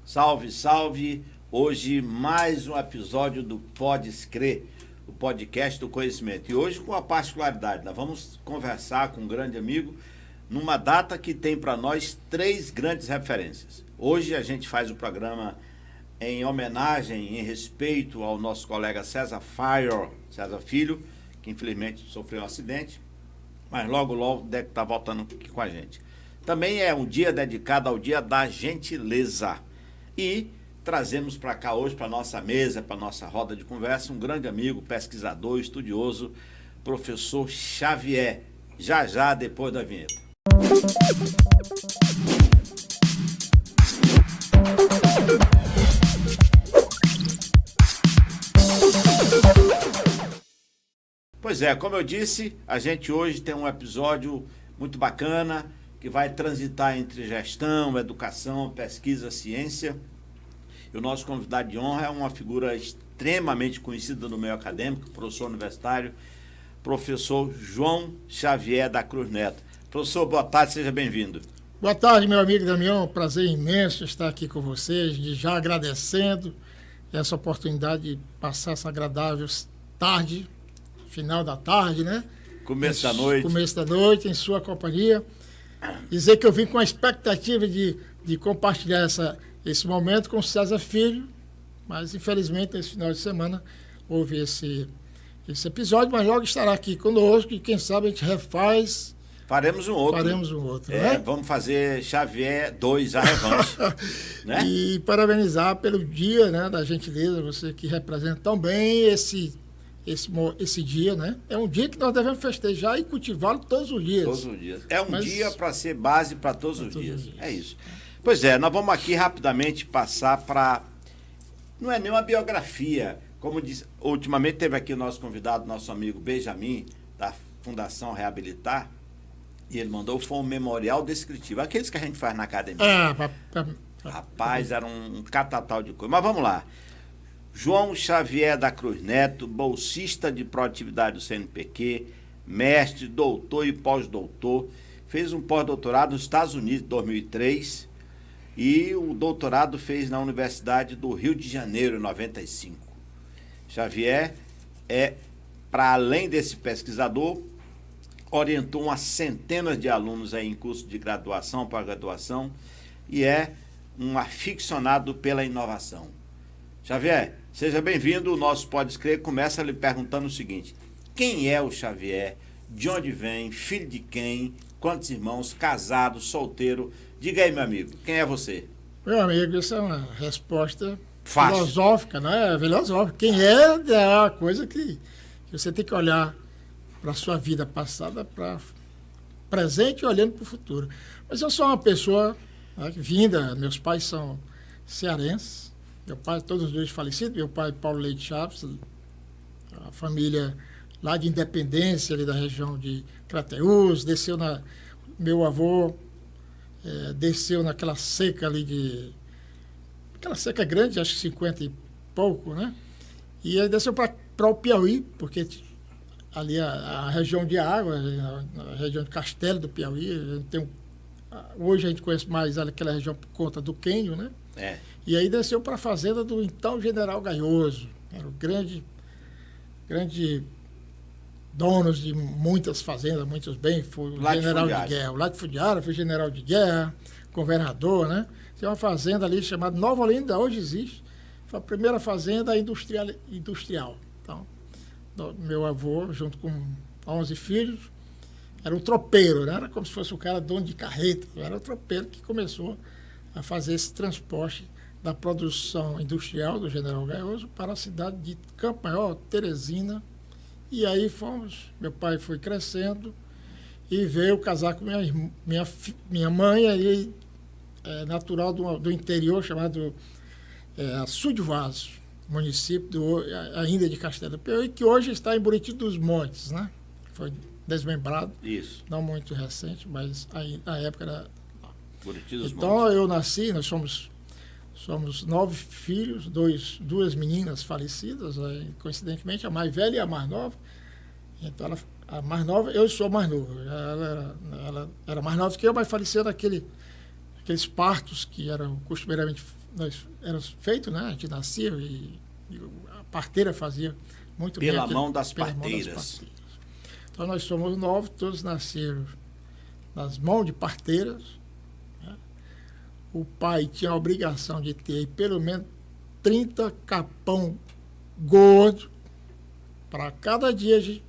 Salve, salve! Hoje mais um episódio do Podes Crer, o podcast do conhecimento. E hoje com a particularidade, nós vamos conversar com um grande amigo numa data que tem para nós 3 grandes referências. Hoje a gente faz o programa em homenagem, em respeito ao nosso colega César Filho, que infelizmente sofreu um acidente, mas logo deve estar voltando aqui com a gente. Também é um dia dedicado ao Dia da Gentileza. E trazemos para cá hoje, para a nossa mesa, para a nossa roda de conversa, um grande amigo, pesquisador, estudioso, professor Xavier. Já, depois da vinheta. Pois é, como eu disse, a gente hoje tem um episódio muito bacana, que vai transitar entre gestão, educação, pesquisa, ciência. E o nosso convidado de honra é uma figura extremamente conhecida no meio acadêmico, professor universitário, professor João Xavier da Cruz Neto. Professor, boa tarde, seja bem-vindo. Boa tarde, meu amigo Damião, prazer imenso estar aqui com vocês, já agradecendo essa oportunidade de passar essa agradável tarde, final da tarde, né? Começo da noite, em sua companhia. Dizer que eu vim com a expectativa de compartilhar esse momento com o César Filho, mas infelizmente nesse final de semana houve esse episódio, mas logo estará aqui conosco e quem sabe a gente refaz. Faremos um outro. Né? Vamos fazer Xavier 2, a revanche. Né? E parabenizar pelo dia, né, da gentileza, você que representa tão bem esse dia, né? É um dia que nós devemos festejar e cultivá-lo todos os dias. Todos os dias. É um dia para ser base para todos os dias. É isso. Pois é, nós vamos aqui rapidamente passar para... Não é nenhuma biografia. Como disse, ultimamente teve aqui o nosso convidado, nosso amigo Benjamin, da Fundação Reabilitar, e ele mandou, foi um memorial descritivo. Aqueles que a gente faz na academia. Rapaz, era um catatal de coisa. Mas vamos lá. João Xavier da Cruz Neto, bolsista de produtividade do CNPq, mestre, doutor e pós-doutor, fez um pós-doutorado nos Estados Unidos em 2003 e o doutorado fez na Universidade do Rio de Janeiro em 95. Xavier para além desse pesquisador, orientou umas centenas de alunos aí em curso de graduação, pós-graduação e é um aficionado pela inovação. Xavier, seja bem-vindo. O nosso Pode Crer começa lhe perguntando o seguinte: quem é o Xavier? De onde vem? Filho de quem? Quantos irmãos? Casado? Solteiro? Diga aí, meu amigo, quem é você? Meu amigo, isso é uma resposta fácil, filosófica, né? Filosófica. Quem é uma coisa que você tem que olhar para a sua vida passada, para presente e olhando para o futuro. Mas eu sou uma pessoa, né, vinda, meus pais são cearenses. Meu pai, todos os dois falecidos, meu pai Paulo Leite Chaves, a família lá de Independência, ali da região de Crateús, meu avô desceu naquela seca ali aquela seca grande, acho que 50 e pouco, né? E aí desceu para o Piauí, porque ali a região de água, a região de Castelo do Piauí, hoje a gente conhece mais aquela região por conta do Quênio, né? E aí desceu para a fazenda do então General Gaioso, era o grande dono de muitas fazendas, muitos bens, foi o general de guerra, o latifundiário, foi general de guerra, governador, né? Tem uma fazenda ali chamada Nova Olinda, hoje existe, foi a primeira fazenda industrial. Então, meu avô, junto com 11 filhos, era um tropeiro, né? Era como se fosse um cara dono de carreta, era o tropeiro que começou a fazer esse transporte da produção industrial do General Gaioso para a cidade de Campo Maior, Teresina. E aí meu pai foi crescendo e veio casar com minha mãe, aí, natural do interior, chamado Sul de Vaso, município ainda de Castelo do Piauí, que hoje está em Buriti dos Montes, né? Foi desmembrado. Isso. Não muito recente, mas a época era... Buriti dos Montes. Então eu nasci, nós somos 9 filhos, duas meninas falecidas, coincidentemente a mais velha e a mais nova. Então a mais nova, eu sou mais novo. Ela era mais nova que eu, mas faleceu naquele aqueles partos que eram costumeiramente eram feitos, né? A gente nascia e a parteira fazia muito bem. Pela mão das parteiras. Então, nós somos 9, todos nasceram nas mãos de parteiras. Né? O pai tinha a obrigação de ter pelo menos 30 capão gordo para cada dia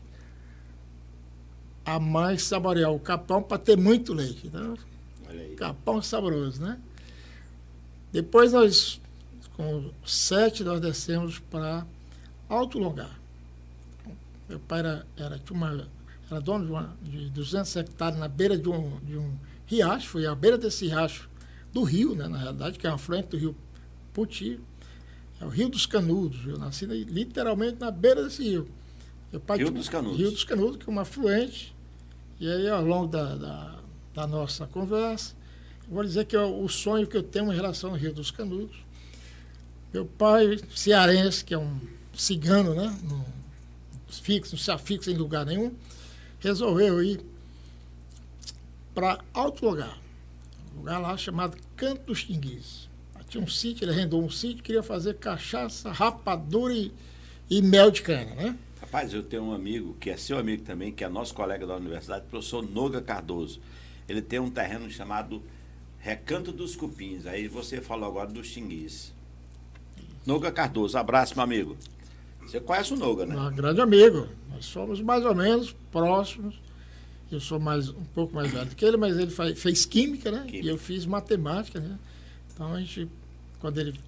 a mãe saborear o capão para ter muito leite. Então, capão saboroso, né? Depois nós, com 7, nós descemos para Alto Longar. Meu pai era dono de 200 hectares na beira de um riacho, foi à beira desse riacho do rio, né, na realidade, que é um afluente do rio Puti. É o Rio dos Canudos. Eu nasci literalmente na beira desse rio. Meu pai Rio dos Canudos. Rio dos Canudos, que é um afluente. E aí, ao longo da nossa conversa, eu vou dizer que é o sonho que eu tenho em relação ao Rio dos Canudos. Meu pai, cearense, que é um cigano, né? Não se afixa em lugar nenhum, resolveu ir para Alto Lugar, um lugar lá chamado Canto dos Tinguis. Tinha um sítio, ele arrendou um sítio, queria fazer cachaça, rapadura e mel de cana, né? Rapaz, eu tenho um amigo, que é seu amigo também, que é nosso colega da universidade, o professor Noga Cardoso. Ele tem um terreno chamado Recanto dos Cupins. Aí você falou agora dos Tinguis. Noga Cardoso, abraço, meu amigo. Você conhece o Noga, né? Um grande amigo. Nós somos mais ou menos próximos. Eu sou um pouco mais velho que ele, mas ele fez química, né? Química. E eu fiz matemática, né? Então,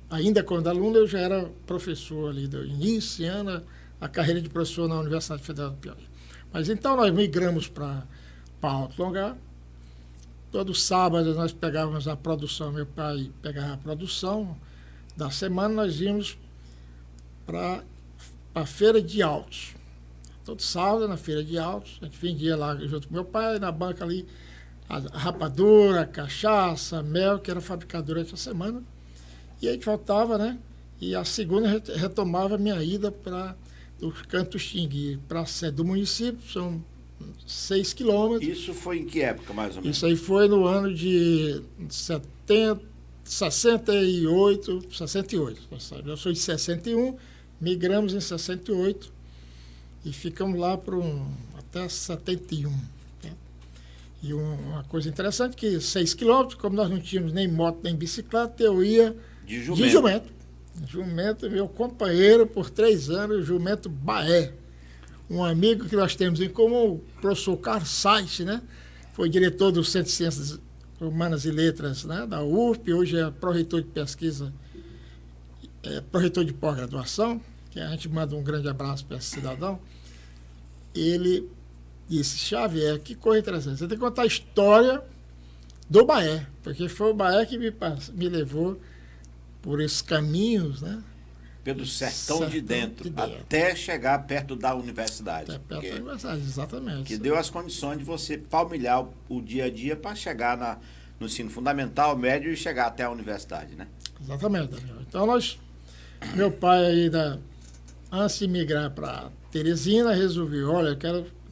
ainda quando aluno, eu já era professor ali, iniciando a carreira de professor na Universidade Federal do Piauí. Mas então nós migramos para Alto Longar. Todo sábado nós pegávamos a produção, meu pai pegava a produção da semana, nós íamos para a Feira de Altos. Todo sábado na Feira de Altos, a gente vendia lá junto com meu pai, na banca ali, a rapadura, a cachaça, a mel, que era fabricado durante a semana. E a gente voltava, né? E a segunda retomava a minha ida para os Cantos Tingui, para a sede do município, são 6 quilômetros. Isso foi em que época, mais ou menos? Isso aí foi no ano de 68. Eu sou de 61, migramos em 68 e ficamos lá até 71. Né? E uma coisa interessante que 6 quilômetros, como nós não tínhamos nem moto nem bicicleta, eu ia de jumento. Jumento, meu companheiro por 3 anos, o Jumento Baé. Um amigo que nós temos em comum, o professor Carlos Sais, né? Foi diretor do Centro de Ciências Humanas e Letras, né? Da UFP, hoje é pró-reitor de pesquisa, pró-reitor de pós-graduação, que a gente manda um grande abraço para esse cidadão. Ele disse, Xavier, que coisa interessante, você tem que contar a história do Baé, porque foi o Baé que me levou por esses caminhos, né? Pelo sertão de dentro, até chegar perto da universidade. Até perto da universidade, exatamente. Que deu as condições de você palmilhar o dia a dia para chegar no ensino fundamental, médio e chegar até a universidade, né? Exatamente. Então, meu pai ainda, antes de migrar para Teresina, resolveu, olha, eu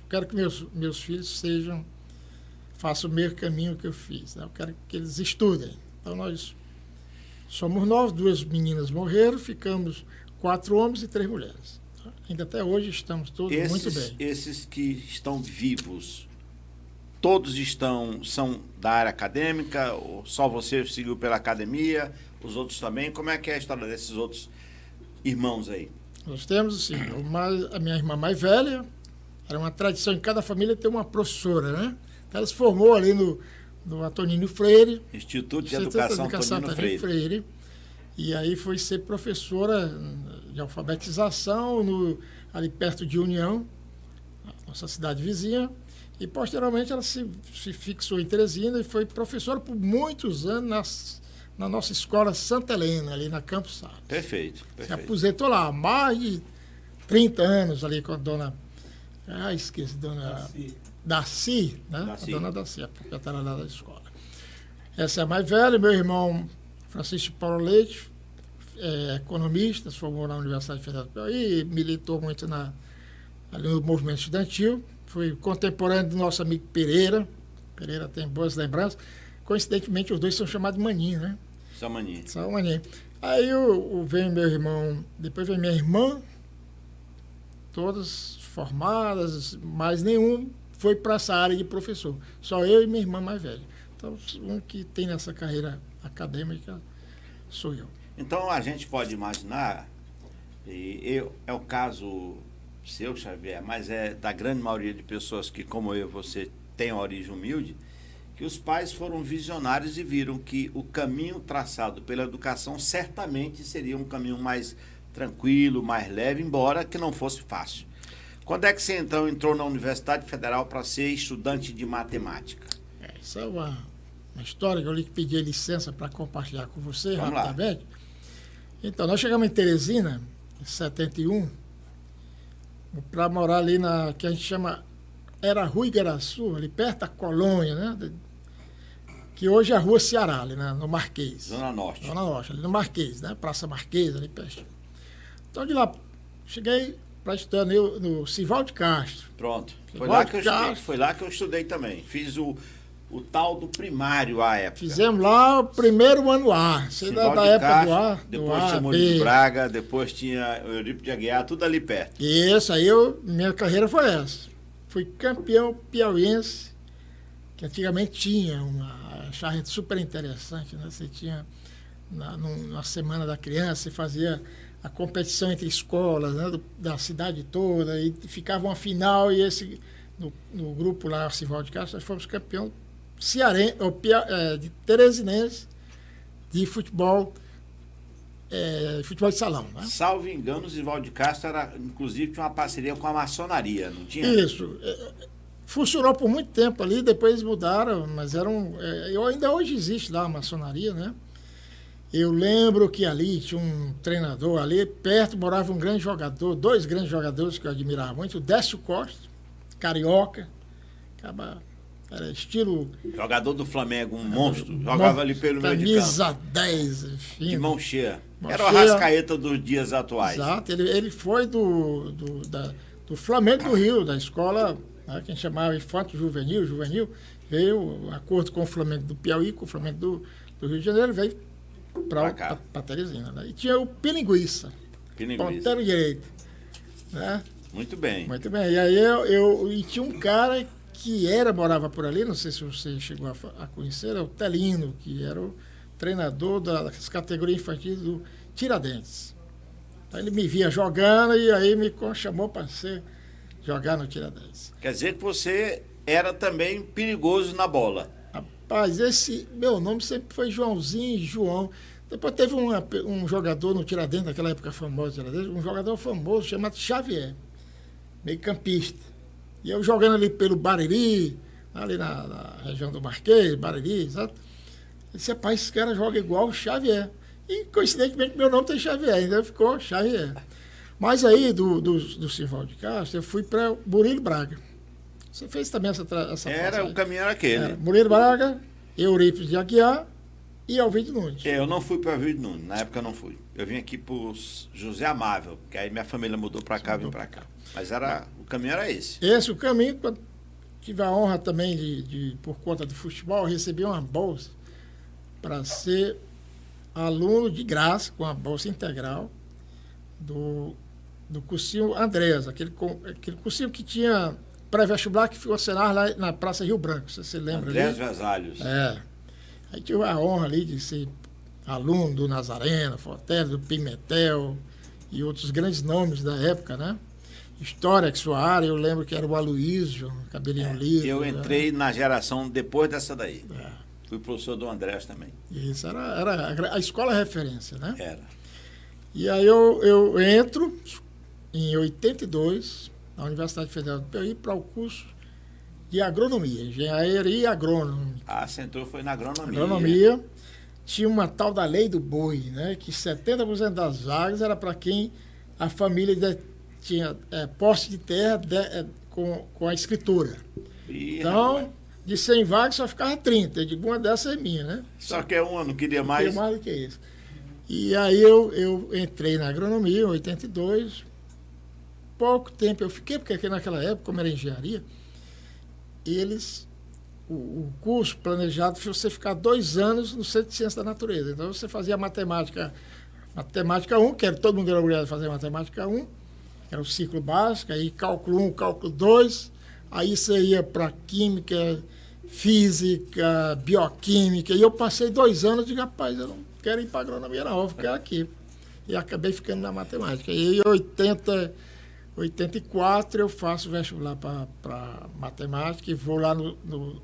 quero que meus filhos façam o mesmo caminho que eu fiz, né? Eu quero que eles estudem. Então, nós somos 9, 2 meninas morreram, ficamos 4 homens e 3 mulheres. Ainda até hoje estamos todos muito bem. Esses que estão vivos, todos são da área acadêmica, ou só você seguiu pela academia, os outros também? Como é que é a história desses outros irmãos aí? Nós temos, assim, a minha irmã mais velha, era uma tradição em cada família ter uma professora, né? Ela se formou ali no Antonino Freire. Instituto de Educação Antonino Freire. E aí foi ser professora de alfabetização ali perto de União, nossa cidade vizinha. E posteriormente ela se fixou em Teresina e foi professora por muitos anos na nossa escola Santa Helena, ali na Campos Salles. Perfeito. Se aposentou lá há mais de 30 anos ali com a dona... esqueci, dona... Darcy, né? Darcy. A dona Darcy, a proprietária lá da escola. Essa é a mais velha, meu irmão Francisco Paulo Leite, economista, se formou na Universidade Federal do Piauí, militou muito ali no movimento estudantil, foi contemporâneo do nosso amigo Pereira. Pereira tem boas lembranças. coincidentemente, os dois são chamados de Maninho, né? São Maninho. São Maninho. Aí vem meu irmão, depois vem minha irmã, todas formadas, mas nenhum foi para essa área de professor. Só eu e minha irmã mais velha. Então, um que tem nessa carreira acadêmica sou eu. Então, a gente pode imaginar, é o caso seu, Xavier, mas é da grande maioria de pessoas que, como eu, você tem origem humilde, que os pais foram visionários e viram que o caminho traçado pela educação certamente seria um caminho mais tranquilo, mais leve, embora que não fosse fácil. Quando é que você, então, entrou na Universidade Federal para ser estudante de matemática? Isso é uma história que eu lhe pedi licença para compartilhar com você rapidamente. Então, nós chegamos em Teresina, em 71, para morar ali na que a gente chama, era Rua Igaraçu, ali perto da Colônia, né? Que hoje é a Rua Ceará, ali no Marquês. Zona Norte. Zona Norte, ali no Marquês, né? Praça Marquês, ali perto. Então, de lá, cheguei para estudar no Sivaldo de Castro. Pronto. Foi lá que eu estudei também. Fiz o tal do primário à época. Fizemos lá o primeiro ano A. Você da época Castro, do A. Depois tinha Muro de Braga, depois tinha Eurípides de Aguiar, tudo ali perto. Isso, aí minha carreira foi essa. Fui campeão piauiense, que antigamente tinha achava super interessante, né? Você tinha, na Semana da Criança, você fazia a competição entre escolas, né? Da cidade toda, e ficava uma final, e no grupo lá, Sivaldo de Castro, nós fomos campeão cearense, de teresinense, de futebol de salão. Né? Salvo engano, o Sivaldo de Castro inclusive tinha uma parceria com a maçonaria, não tinha? Isso. Funcionou por muito tempo ali, depois mudaram, mas ainda hoje existe lá a maçonaria, né? Eu lembro que ali tinha um treinador, ali perto morava um grande jogador, dois grandes jogadores que eu admirava muito, o Décio Costa, carioca, era estilo... Jogador do Flamengo, um monstro, jogava ali pelo meio de campo. Camisa 10, enfim. De mão cheia. Era o Arrascaeta dos dias atuais. Exato, ele foi do Flamengo do Rio, da escola, né, que a gente chamava Infanto Juvenil, veio, de acordo com o Flamengo do Piauí, com o Flamengo do Rio de Janeiro, veio para Teresina. Né? E tinha o Pilinguiça, ponteiro direito. Né? Muito bem. Muito bem. E aí e tinha um cara que morava por ali, não sei se você chegou a conhecer, é o Telino, que era o treinador das categorias infantis do Tiradentes. Então, ele me via jogando e aí me chamou para jogar no Tiradentes. Quer dizer que você era também perigoso na bola. Rapaz, meu nome sempre foi Joãozinho, João. Depois teve um jogador no Tiradentes, naquela época famosa, Tiradentes, um jogador famoso chamado Xavier, meio campista. E eu jogando ali pelo Bariri, ali na região do Marquês, Bariri, sabe? Eu disse, rapaz, esse cara joga igual o Xavier. E, coincidentemente, meu nome tem Xavier, ainda ficou Xavier. Mas aí, do Sivaldo de Castro, eu fui para Murilo Braga. Você fez também essa o caminho era aquele. Murilo Braga, Eurípides de Aguiar e Alvide Nunes. Eu não fui para Alvide Nunes, na época eu não fui. Eu vim aqui para José Amável, porque aí minha família mudou para cá, vim para cá. Mas o caminho era esse. O caminho, quando tive a honra também por conta do futebol, recebi uma bolsa para ser aluno de graça, com a bolsa integral, do cursinho Andrés, aquele cursinho que tinha pré-vestibular que ficou cenário lá na Praça Rio Branco, você lembra? Andrés Vesalhos. Aí tive a honra ali de ser aluno do Nazareno, Fortelli, do Pimentel e outros grandes nomes da época, né? História, que sua área, eu lembro que era o Aloísio, cabelinho liso. Eu entrei na geração depois dessa daí. Fui professor do Andrés também. Isso, era a escola referência, né? Era. E aí eu entro em 82 na Universidade Federal do Piauí para o curso de agronomia, engenharia agronômica. Você entrou, foi na agronomia. Agronomia. Tinha uma tal da lei do boi, né? Que 70% das vagas era para quem a família tinha posse de terra com a escritura. Então, de 100 vagas só ficava 30. Eu digo, uma dessas é minha, né? Só que uma, não queria mais. Não queria mais do que isso. E aí eu entrei na agronomia em 82. Pouco tempo eu fiquei, porque aqui naquela época, como era engenharia, o curso planejado foi você ficar 2 anos no Centro de Ciência da Natureza. Então, você fazia matemática 1, que era, todo mundo era obrigado a fazer matemática 1, que era o ciclo básico, aí cálculo 1, cálculo 2, aí você ia para química, física, bioquímica, e eu passei 2 anos e digo, rapaz, eu não quero ir para agronomia não, eu vou ficar aqui. E acabei ficando na matemática. E em 84 eu faço vestibular para matemática e vou lá no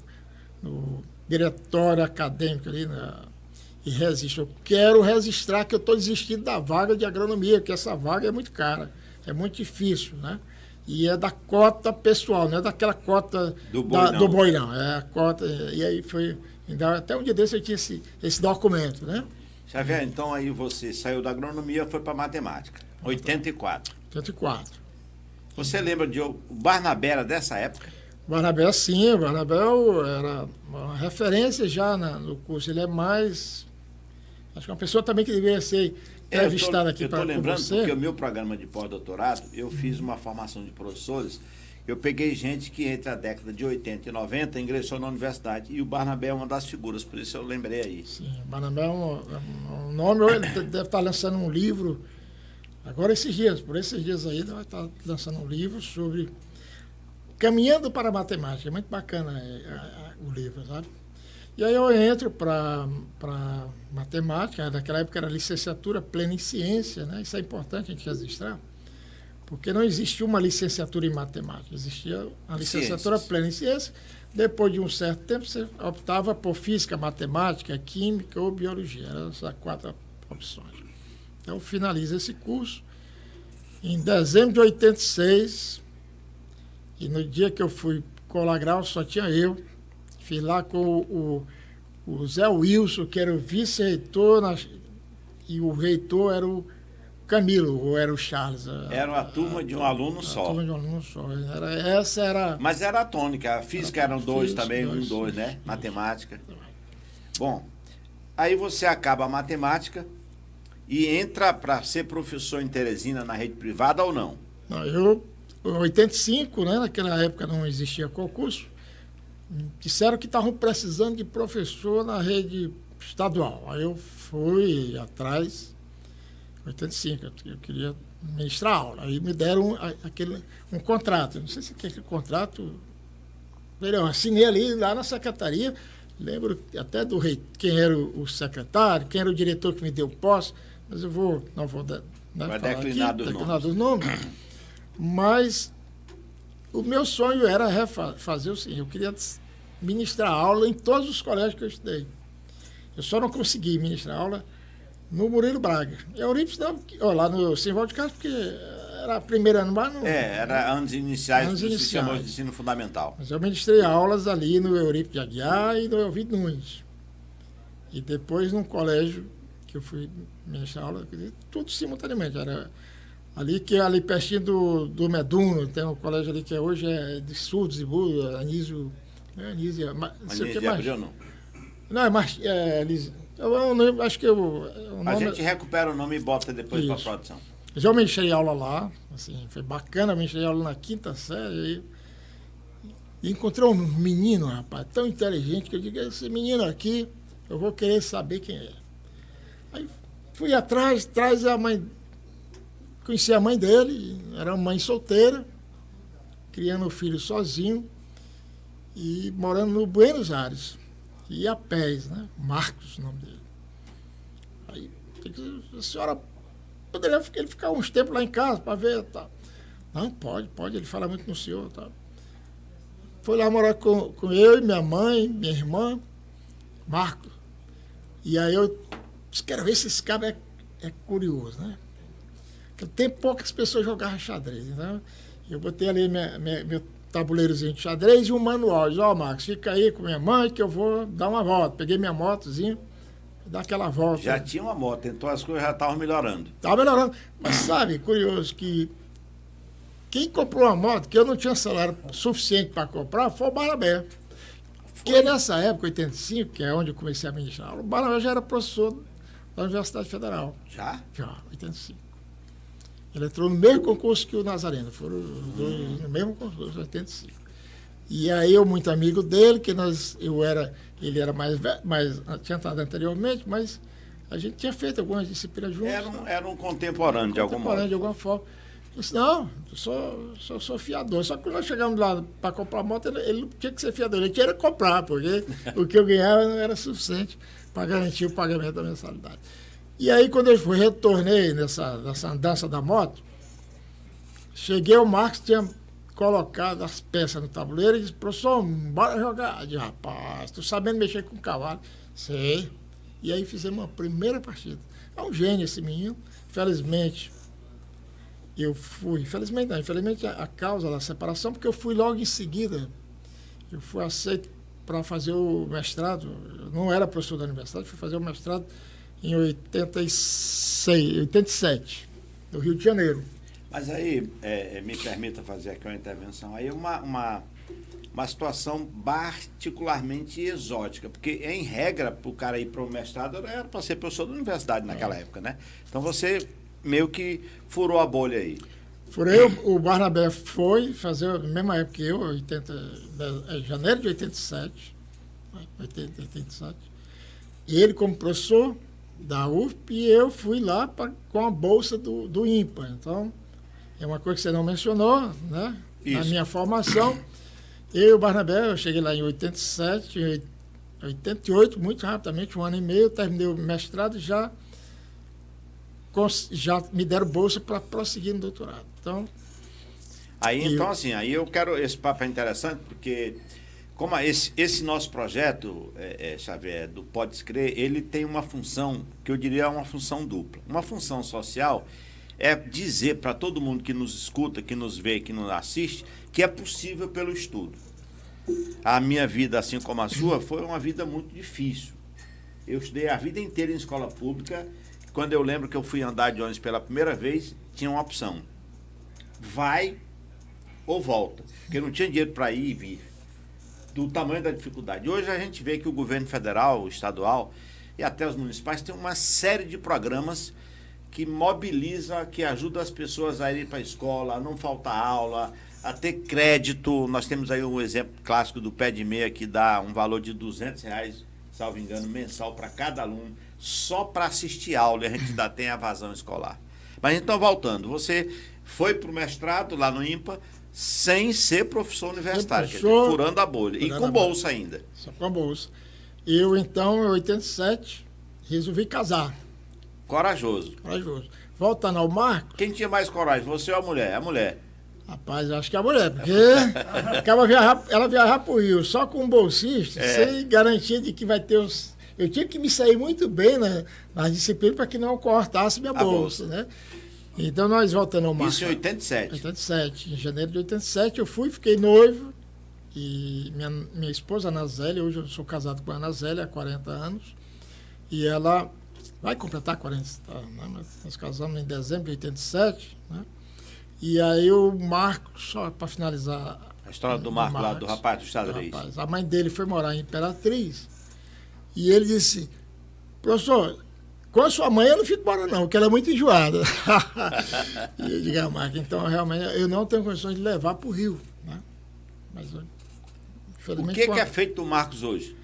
diretório acadêmico ali e registro. Eu quero registrar que eu estou desistindo da vaga de agronomia, que essa vaga é muito cara, é muito difícil, né? E é da cota pessoal, não é daquela cota do boi, não. É a cota, e aí foi... Até um dia desse eu tinha esse documento, né? Xavier, então aí você saiu da agronomia e foi para matemática. 84. Você lembra de o Barnabé era dessa época? O Barnabé, sim. O Barnabé era uma referência já no curso. Ele é mais... Acho que é uma pessoa também que deveria ser entrevistada aqui para você. Eu estou lembrando porque o meu programa de pós-doutorado, eu fiz uma formação de professores. Eu peguei gente que entre a década de 80 e 90 ingressou na universidade. E o Barnabé é uma das figuras, por isso eu lembrei aí. Sim, o Barnabé é um nome. Ele deve estar lançando um livro agora por esses dias aí, ele vai estar lançando um livro sobre Caminhando para a Matemática. É muito bacana o livro, sabe? E aí eu entro para matemática. Naquela época era licenciatura plena em ciência, né? Isso é importante a gente registrar. Porque não existia uma licenciatura em matemática, existia a licenciatura plena em ciência. Depois de um certo tempo, você optava por física, matemática, química ou biologia. Eram essas 4 opções. Então, finaliza esse curso. Em dezembro de 86, e no dia que eu fui colar grau, só tinha eu. Fiz lá com o Zé Wilson, que era o vice-reitor, e o reitor era o Camilo, ou era o Charles. Era a turma de um aluno só. A turma de um aluno só. Mas era a tônica. A física eram 2 também, 2, né? Isso. Matemática. Bom, aí você acaba a matemática e entra para ser professor em Teresina na rede privada ou não? Não, em 85, né? Naquela época não existia concurso. Disseram que estavam precisando de professor na rede estadual. Aí eu fui atrás... 85, eu queria ministrar aula. Aí me deram um contrato. Não sei se aquele contrato... Eu assinei ali lá na secretaria. Lembro até do rei, quem era o secretário, quem era o diretor que me deu posse. Mas eu não vou vai declinar dos nomes. Mas o meu sonho era fazer o seguinte: eu queria ministrar aula em todos os colégios que eu estudei. Eu só não consegui ministrar aula no Murilo Braga. Eurípides não, lá no Simval de Castro, porque era primeiro ano, mas não... era anos iniciais do sistema de ensino fundamental. Mas eu ministrei aulas ali no Eurípides de Aguiar e no Elvido Nunes. E depois num colégio que eu fui ministrar aula, tudo simultaneamente. Era ali pertinho do Meduno, tem um colégio ali que hoje é de surdos e mudos, Anísio... Anísio Abreu, não? Não, é mais... Eu acho que a gente recupera o nome e bota depois para a produção. Eu ministrei aula lá, assim, foi bacana, ministrei aula na 5ª série. E encontrei um menino, rapaz, tão inteligente, que eu digo, esse menino aqui, eu vou querer saber quem é. Aí fui atrás a mãe, conheci a mãe dele, era uma mãe solteira, criando o filho sozinho e morando no Buenos Aires. E a pés, né? Marcos, o nome dele. Aí, a senhora poderia ele ficar uns tempos lá em casa para ver, tá? Não, pode, ele fala muito no senhor, tá? Foi lá morar com eu e minha mãe, minha irmã, Marcos. E aí eu disse, quero ver se esse cara é curioso, né? Porque tem poucas pessoas jogavam xadrez, né? Eu botei ali meu tabuleirozinho de xadrez e um manual. Diz, Marcos, fica aí com minha mãe que eu vou dar uma volta. Peguei minha motozinha, dar aquela volta. Já tinha uma moto, então as coisas já estavam melhorando. Estava melhorando. Mas sabe, curioso, que quem comprou uma moto, que eu não tinha salário suficiente para comprar, foi o Barnabé. Porque nessa época, 85, que é onde eu comecei a ministrar aula, o Barnabé já era professor da Universidade Federal. Já? Já, 85. Ele entrou no mesmo concurso que o Nazareno, foram os dois no mesmo concurso, 85. E aí eu, muito amigo dele, ele era mais velho, tinha estado anteriormente, mas a gente tinha feito algumas disciplinas juntos. Era um contemporâneo, de algum modo. De alguma forma. Eu disse, não, eu sou fiador. Só que quando nós chegamos lá para comprar moto, ele não tinha que ser fiador, ele tinha que comprar, porque o que eu ganhava não era suficiente para garantir o pagamento da mensalidade. E aí, quando eu retornei nessa andança da moto, cheguei, o Marcos tinha colocado as peças no tabuleiro e disse, professor, bora jogar. Eu disse, rapaz, tu sabendo mexer com cavalo? Sei. E aí fizemos uma primeira partida. É um gênio esse menino. Felizmente, infelizmente a causa da separação, porque eu fui logo em seguida, eu fui aceito para fazer o mestrado, eu não era professor da universidade, fui fazer o mestrado em 87, no Rio de Janeiro. Mas aí, me permita fazer aqui uma intervenção, aí uma situação particularmente exótica, porque, em regra, para o cara ir para o mestrado, era para ser professor da universidade naquela época, né? Então você meio que furou a bolha aí. Furei, o Barnabé foi fazer a mesma época que eu, janeiro de 87, e ele como professor da UFP, e eu fui lá com a bolsa do IMPA. Então, é uma coisa que você não mencionou, né? Isso. Na minha formação, eu e o Barnabé, eu cheguei lá em 87, em 88, muito rapidamente, 1 ano e meio, terminei o mestrado e já me deram bolsa para prosseguir no doutorado. Então, aí eu quero, esse papo é interessante, porque como esse nosso projeto, Xavier, do Pode Crer, ele tem uma função, que eu diria uma função dupla. Uma função social é dizer para todo mundo que nos escuta, que nos vê, que nos assiste, que é possível pelo estudo. A minha vida, assim como a sua, foi uma vida muito difícil. Eu estudei a vida inteira em escola pública. Quando eu lembro que eu fui andar de ônibus pela primeira vez, tinha uma opção. Vai ou volta. Porque não tinha dinheiro para ir e vir. Do tamanho da dificuldade. Hoje a gente vê que o governo federal, o estadual e até os municipais têm uma série de programas que mobiliza, que ajuda as pessoas a ir para a escola, a não faltar aula, a ter crédito. Nós temos aí um exemplo clássico do Pé de Meia, que dá um valor de R$200, salvo engano, mensal para cada aluno, só para assistir aula, e a gente ainda tem a evasão escolar. Mas então, voltando, você foi para o mestrado lá no IMPA sem ser professor universitário, furando a bolha, e com bolsa ainda. Só com a bolsa. Eu, então, em 87, resolvi casar. Corajoso. Voltando ao Marcos... Quem tinha mais coragem, você ou a mulher? A mulher. Rapaz, eu acho que é a mulher, porque ela viajar para o Rio só com um bolsista, sem garantia de que vai ter os... Eu tinha que me sair muito bem nas disciplinas para que não cortasse minha bolsa, né? Então, nós voltando ao Marcos... Isso em 87? 87. Em janeiro de 87, eu fiquei noivo, e minha esposa, Ana Zélia, hoje eu sou casado com a Ana Zélia há 40 anos, e ela vai completar 40 anos, né? Nós casamos em dezembro de 87, né? E aí o Marcos, só para finalizar... A história do Marcos, lá do rapaz do xadrez. A mãe dele foi morar em Imperatriz, e ele disse, professor, com a sua mãe eu não fico morando não, porque ela é muito enjoada. E eu digo, Marcos, então realmente eu não tenho condições de levar para o Rio, né? Mas, infelizmente, o que é feito do Marcos hoje?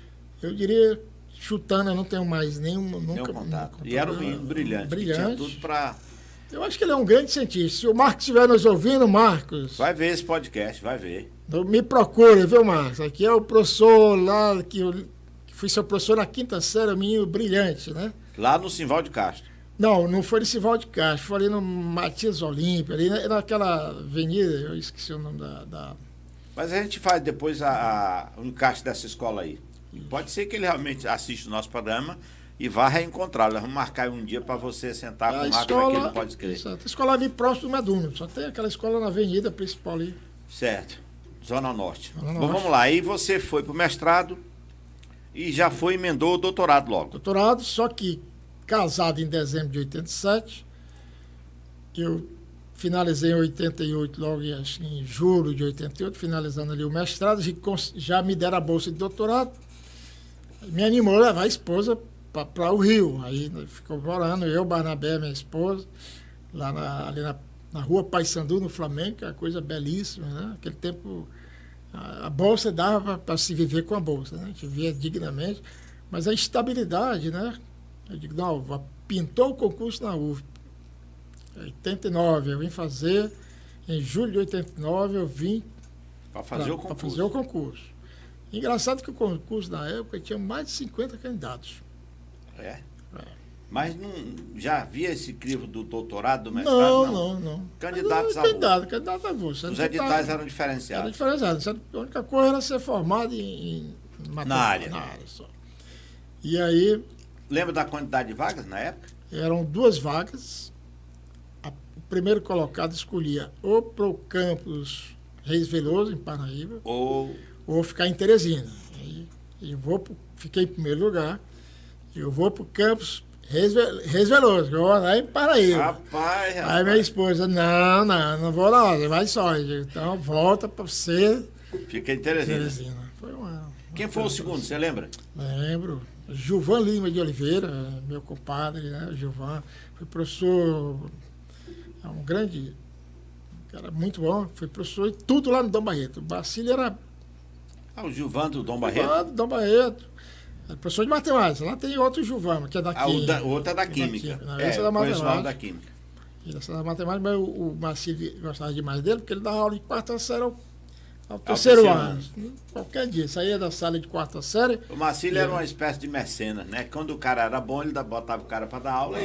Eu diria, chutando, eu não tenho mais nenhum contato. E era um menino brilhante. Tinha tudo para... Eu acho que ele é um grande cientista. Se o Marcos estiver nos ouvindo, Marcos... Vai ver esse podcast, vai ver. Me procura, viu, Marcos? Aqui é o professor lá, que fui seu professor na 5ª série, um menino brilhante, né? Lá no Simval de Castro. Não foi no Simval de Castro, foi ali no Matias Olímpia, ali naquela avenida, eu esqueci o nome da... Mas a gente faz depois o encaixe dessa escola aí. Pode ser que ele realmente assista o nosso programa e vá reencontrá-lo. Vamos marcar um dia para você sentar com o Marcos aqui, não pode escrever. Exato. A escola ali próximo do Meduno, só tem aquela escola na avenida principal ali. Certo, Zona Norte. Bom, vamos lá, aí você foi para o mestrado e já emendou o doutorado logo. Doutorado, só que casado em dezembro de 87, eu finalizei em 88, logo em julho de 88, finalizando ali o mestrado, já me deram a bolsa de doutorado, me animou a levar a esposa para o Rio. Aí ficou morando, eu, Barnabé, minha esposa, lá ali na rua Paissandu, no Flamengo, que é uma coisa belíssima, né? Naquele tempo A bolsa dava para se viver com a bolsa, né? A gente vivia dignamente, mas a estabilidade, né? Eu digo, não, pintou o concurso na UFP. Em 89, eu vim fazer, em julho de 89, eu vim para fazer o concurso. Engraçado que o concurso, na época, tinha mais de 50 candidatos. Mas não, já havia esse crivo do doutorado, do mestrado? Não. Candidatos a bolsa. Candidato a bolsa. Os editais eram diferenciados. Era diferenciado. A única coisa era ser formado em matemática. Na área só. E aí... Lembra da quantidade de vagas na época? Eram 2 vagas. O primeiro colocado escolhia ou para o campus Reis Veloso, em Parnaíba, ou ficar em Teresina. Aí fiquei em primeiro lugar. Eu vou para o campus Reis Veloso, que eu vou lá em Paraíba. Rapaz. Aí minha esposa, não vou lá, você vai só. Então volta para você. Fica em Teresina. Quem foi o segundo, você lembra? Lembro. Gilvan Lima de Oliveira, meu compadre, né? Gilvan. Foi professor, um grande, cara muito bom. Foi professor e tudo lá no Dom Barreto. O Bacílio era... o Gilvan do Dom Barreto? Gilvan do Dom Barreto. É professor de matemática. Lá tem outro Gilvan, que é da química. O outro é da química. Esse é da matemática. Da química. Ele é da matemática, mas o Bacílio gostava demais dele, porque ele dava aula de quarta série ao terceiro ano. Qualquer dia. Saía da sala de quarta série. O Marcílio era uma espécie de mecenas, né? Quando o cara era bom, ele botava o cara para dar aula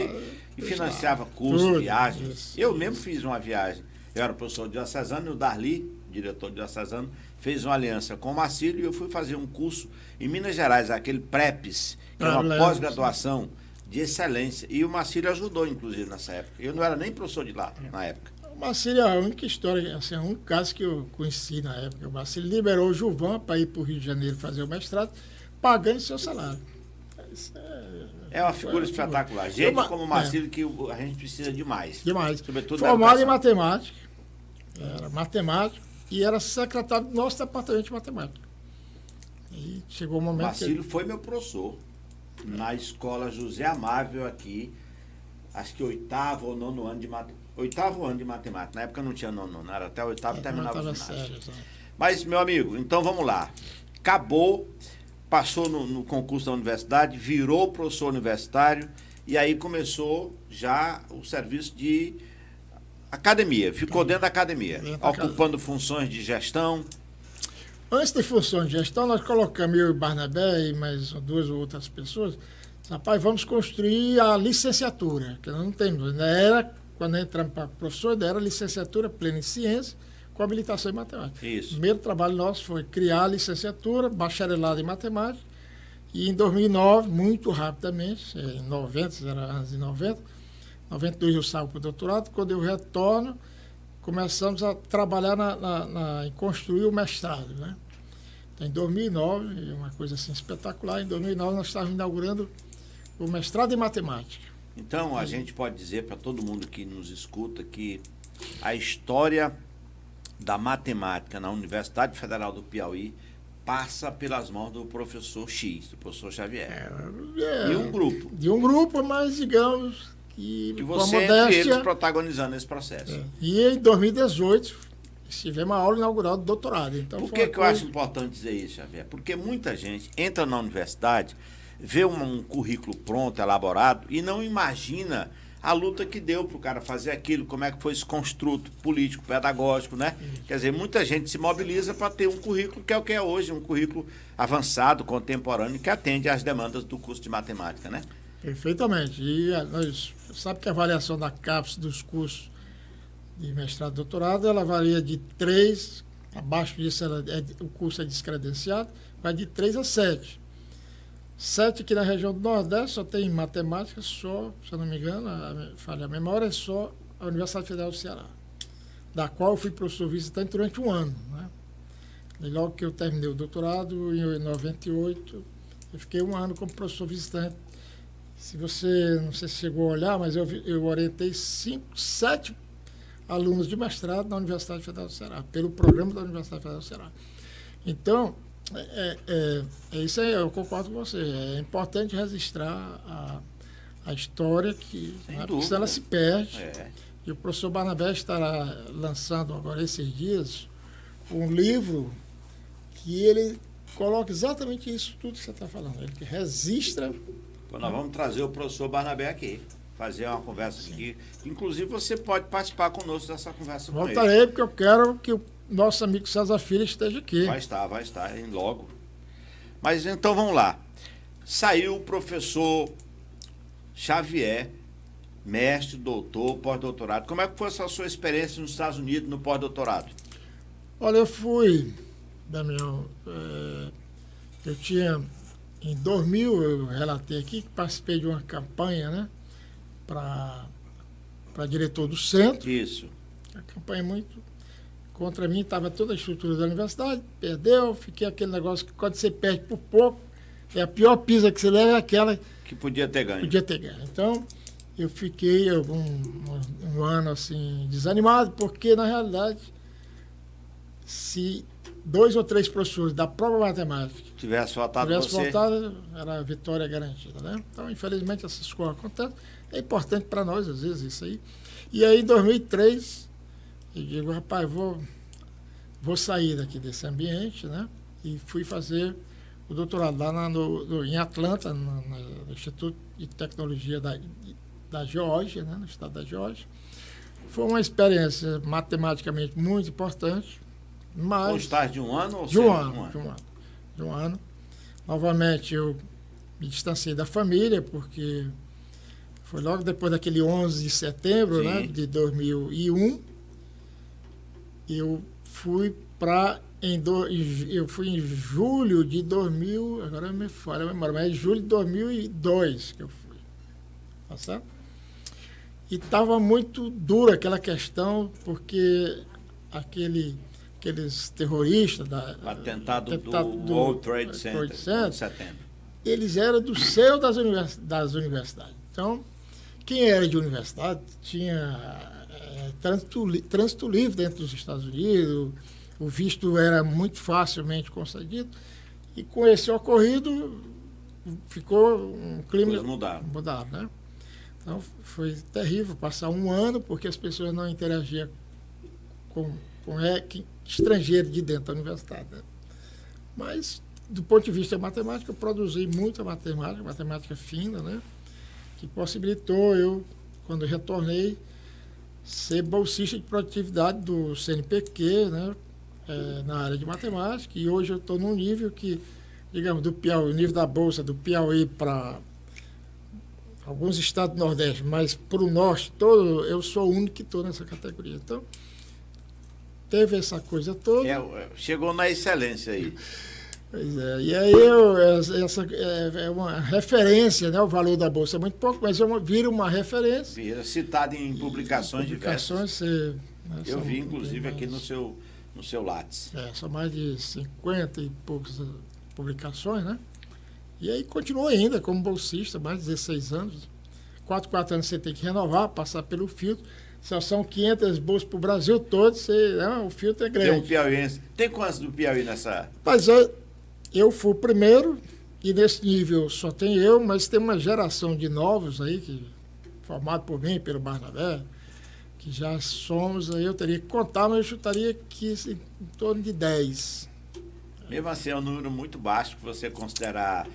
e financiava cursos, viagens. Isso, eu mesmo fiz uma viagem. Eu era professor diocesano e o Darli, diretor diocesano, fez uma aliança com o Marcílio e eu fui fazer um curso em Minas Gerais, aquele PrEPS, que é uma pós-graduação de excelência. E o Marcílio ajudou, inclusive, nessa época. Eu não era nem professor de lá, na época. O Marcílio é a única história, assim, é um caso que eu conheci na época. O Marcílio liberou o Gilvan para ir para o Rio de Janeiro fazer o mestrado, pagando seu salário. É uma figura espetacular. Gente como o Marcílio que a gente precisa demais. Sobretudo formado em matemática. Era matemático e era secretário do nosso departamento de matemática. E chegou o momento o Marcílio foi meu professor na escola José Amável aqui, acho que 8º ou 9º ano de matemática. 8º ano de matemática. Na época não tinha 9º ano, era até 8º e terminava o ginásio. Mas, meu amigo, então vamos lá. Acabou, passou no concurso da universidade, virou professor universitário e aí começou já o serviço de academia. Ficou dentro da academia, ocupando funções de gestão. Antes de funções de gestão, nós colocamos eu e Barnabé e mais 2 ou outras pessoas. Rapaz, vamos construir a licenciatura, que nós não temos. Quando entramos para professor, era licenciatura plena em ciência com habilitação em matemática. Isso. O primeiro trabalho nosso foi criar a licenciatura, bacharelado em matemática. E em 2009, muito rapidamente, em 90, era anos de 90, 92 eu saio para o doutorado. Quando eu retorno, começamos a trabalhar em construir o mestrado, né? Então, em 2009, uma coisa assim espetacular, em 2009 nós estávamos inaugurando o mestrado em matemática. Então, a gente pode dizer para todo mundo que nos escuta que a história da matemática na Universidade Federal do Piauí passa pelas mãos do professor X, do professor Xavier. E um grupo. De um grupo, mas digamos que você entre eles protagonizando esse processo. E em 2018, tivemos a aula inaugural do doutorado. Então, por que eu acho importante dizer isso, Xavier? Porque muita gente entra na universidade, vê um currículo pronto, elaborado, e não imagina a luta que deu para o cara fazer aquilo, como é que foi esse construto político, pedagógico, né? Quer dizer, muita gente se mobiliza para ter um currículo que é o que é hoje, um currículo avançado, contemporâneo, que atende às demandas do curso de matemática, né? Perfeitamente. E nós sabe que a avaliação da CAPES dos cursos de mestrado e doutorado, ela varia de 3, abaixo disso o curso é descredenciado, vai de 3 a 7. 7 aqui na região do Nordeste só tem matemática, só, se eu não me engano, falha a memória, é só a Universidade Federal do Ceará, da qual eu fui professor visitante durante um ano, né? E logo que eu terminei o doutorado, em 98, eu fiquei um ano como professor visitante. Se você, não sei se chegou a olhar, mas eu orientei 7 alunos de mestrado na Universidade Federal do Ceará, pelo programa da Universidade Federal do Ceará. Então, isso aí, eu concordo com você. É importante registrar a história, porque senão ela se perde. E o professor Barnabé estará lançando agora esses dias um livro que ele coloca exatamente isso tudo que você está falando. Ele que registra. Então, nós vamos trazer o professor Barnabé aqui, fazer uma conversa aqui. Inclusive, você pode participar conosco dessa conversa com ele. Voltarei, porque eu quero que o nosso amigo César Filho esteja aqui. Vai estar, em logo. Mas então vamos lá. Saiu o professor Xavier, mestre, doutor, pós-doutorado. Como é que foi essa sua experiência nos Estados Unidos no pós-doutorado? Olha, eu fui, Damião, eu tinha, em 2000, eu relatei aqui que participei de uma campanha, né, para diretor do centro. Isso. A campanha muito contra mim, estava toda a estrutura da universidade, perdeu, fiquei aquele negócio que quando você perde por pouco, é a pior pisa que você leva, é aquela que podia ter ganho. Então, eu fiquei um ano assim desanimado, porque na realidade, se 2 ou 3 professores da própria matemática tivesse votado, era a vitória garantida, né? Então, infelizmente, essas coisas acontecem. É importante para nós, às vezes, isso aí. E aí, em 2003, eu digo, rapaz, vou sair daqui desse ambiente, né? E fui fazer o doutorado lá em Atlanta, no Instituto de Tecnologia da Geórgia, né? No estado da Geórgia. Foi uma experiência matematicamente muito importante, mas... Um estágio de um ano? Ou de um ano. Novamente, eu me distanciei da família, porque foi logo depois daquele 11 de setembro, né, de 2001. Eu fui em julho de 2000, agora me falha a memória, mas em julho de 2002 que eu fui. Tá certo? E estava muito dura aquela questão, porque aqueles terroristas o atentado do World Trade Center, em setembro, eles eram do seio das universidades. Então, quem era de universidade tinha trânsito livre dentro dos Estados Unidos, o visto era muito facilmente concedido, e com esse ocorrido ficou um clima... Mudaram, né? Então, foi terrível passar um ano, porque as pessoas não interagiam com estrangeiro de dentro da universidade, né? Mas, do ponto de vista matemático, eu produzi muita matemática fina, né? Que possibilitou eu, quando retornei, ser bolsista de produtividade do CNPq, né? Na área de matemática, e hoje eu estou num nível que, digamos, do Piauí, o nível da bolsa do Piauí para alguns estados do Nordeste, mas para o Norte todo, eu sou o único que estou nessa categoria. Então, teve essa coisa toda. Chegou na excelência aí. Pois é. E aí, essa é uma referência, né? O valor da Bolsa é muito pouco, mas vira uma referência. Vira citado em publicações diversas. Eu vi, inclusive, aqui no seu Lattes. São mais de 50 e poucas publicações, né? E aí continua ainda como bolsista, mais de 16 anos. 4 anos você tem que renovar, passar pelo filtro. Só são 500 bolsas para o Brasil todo, o filtro é grande. Tem um piauiense. Tem quantos do Piauí nessa? Mas eu fui o primeiro, e nesse nível só tem eu, mas tem uma geração de novos aí, formado por mim, pelo Barnabé, que já somos, aí eu teria que contar, mas eu chutaria que em torno de 10. Mesmo assim, é um número muito baixo que você considerar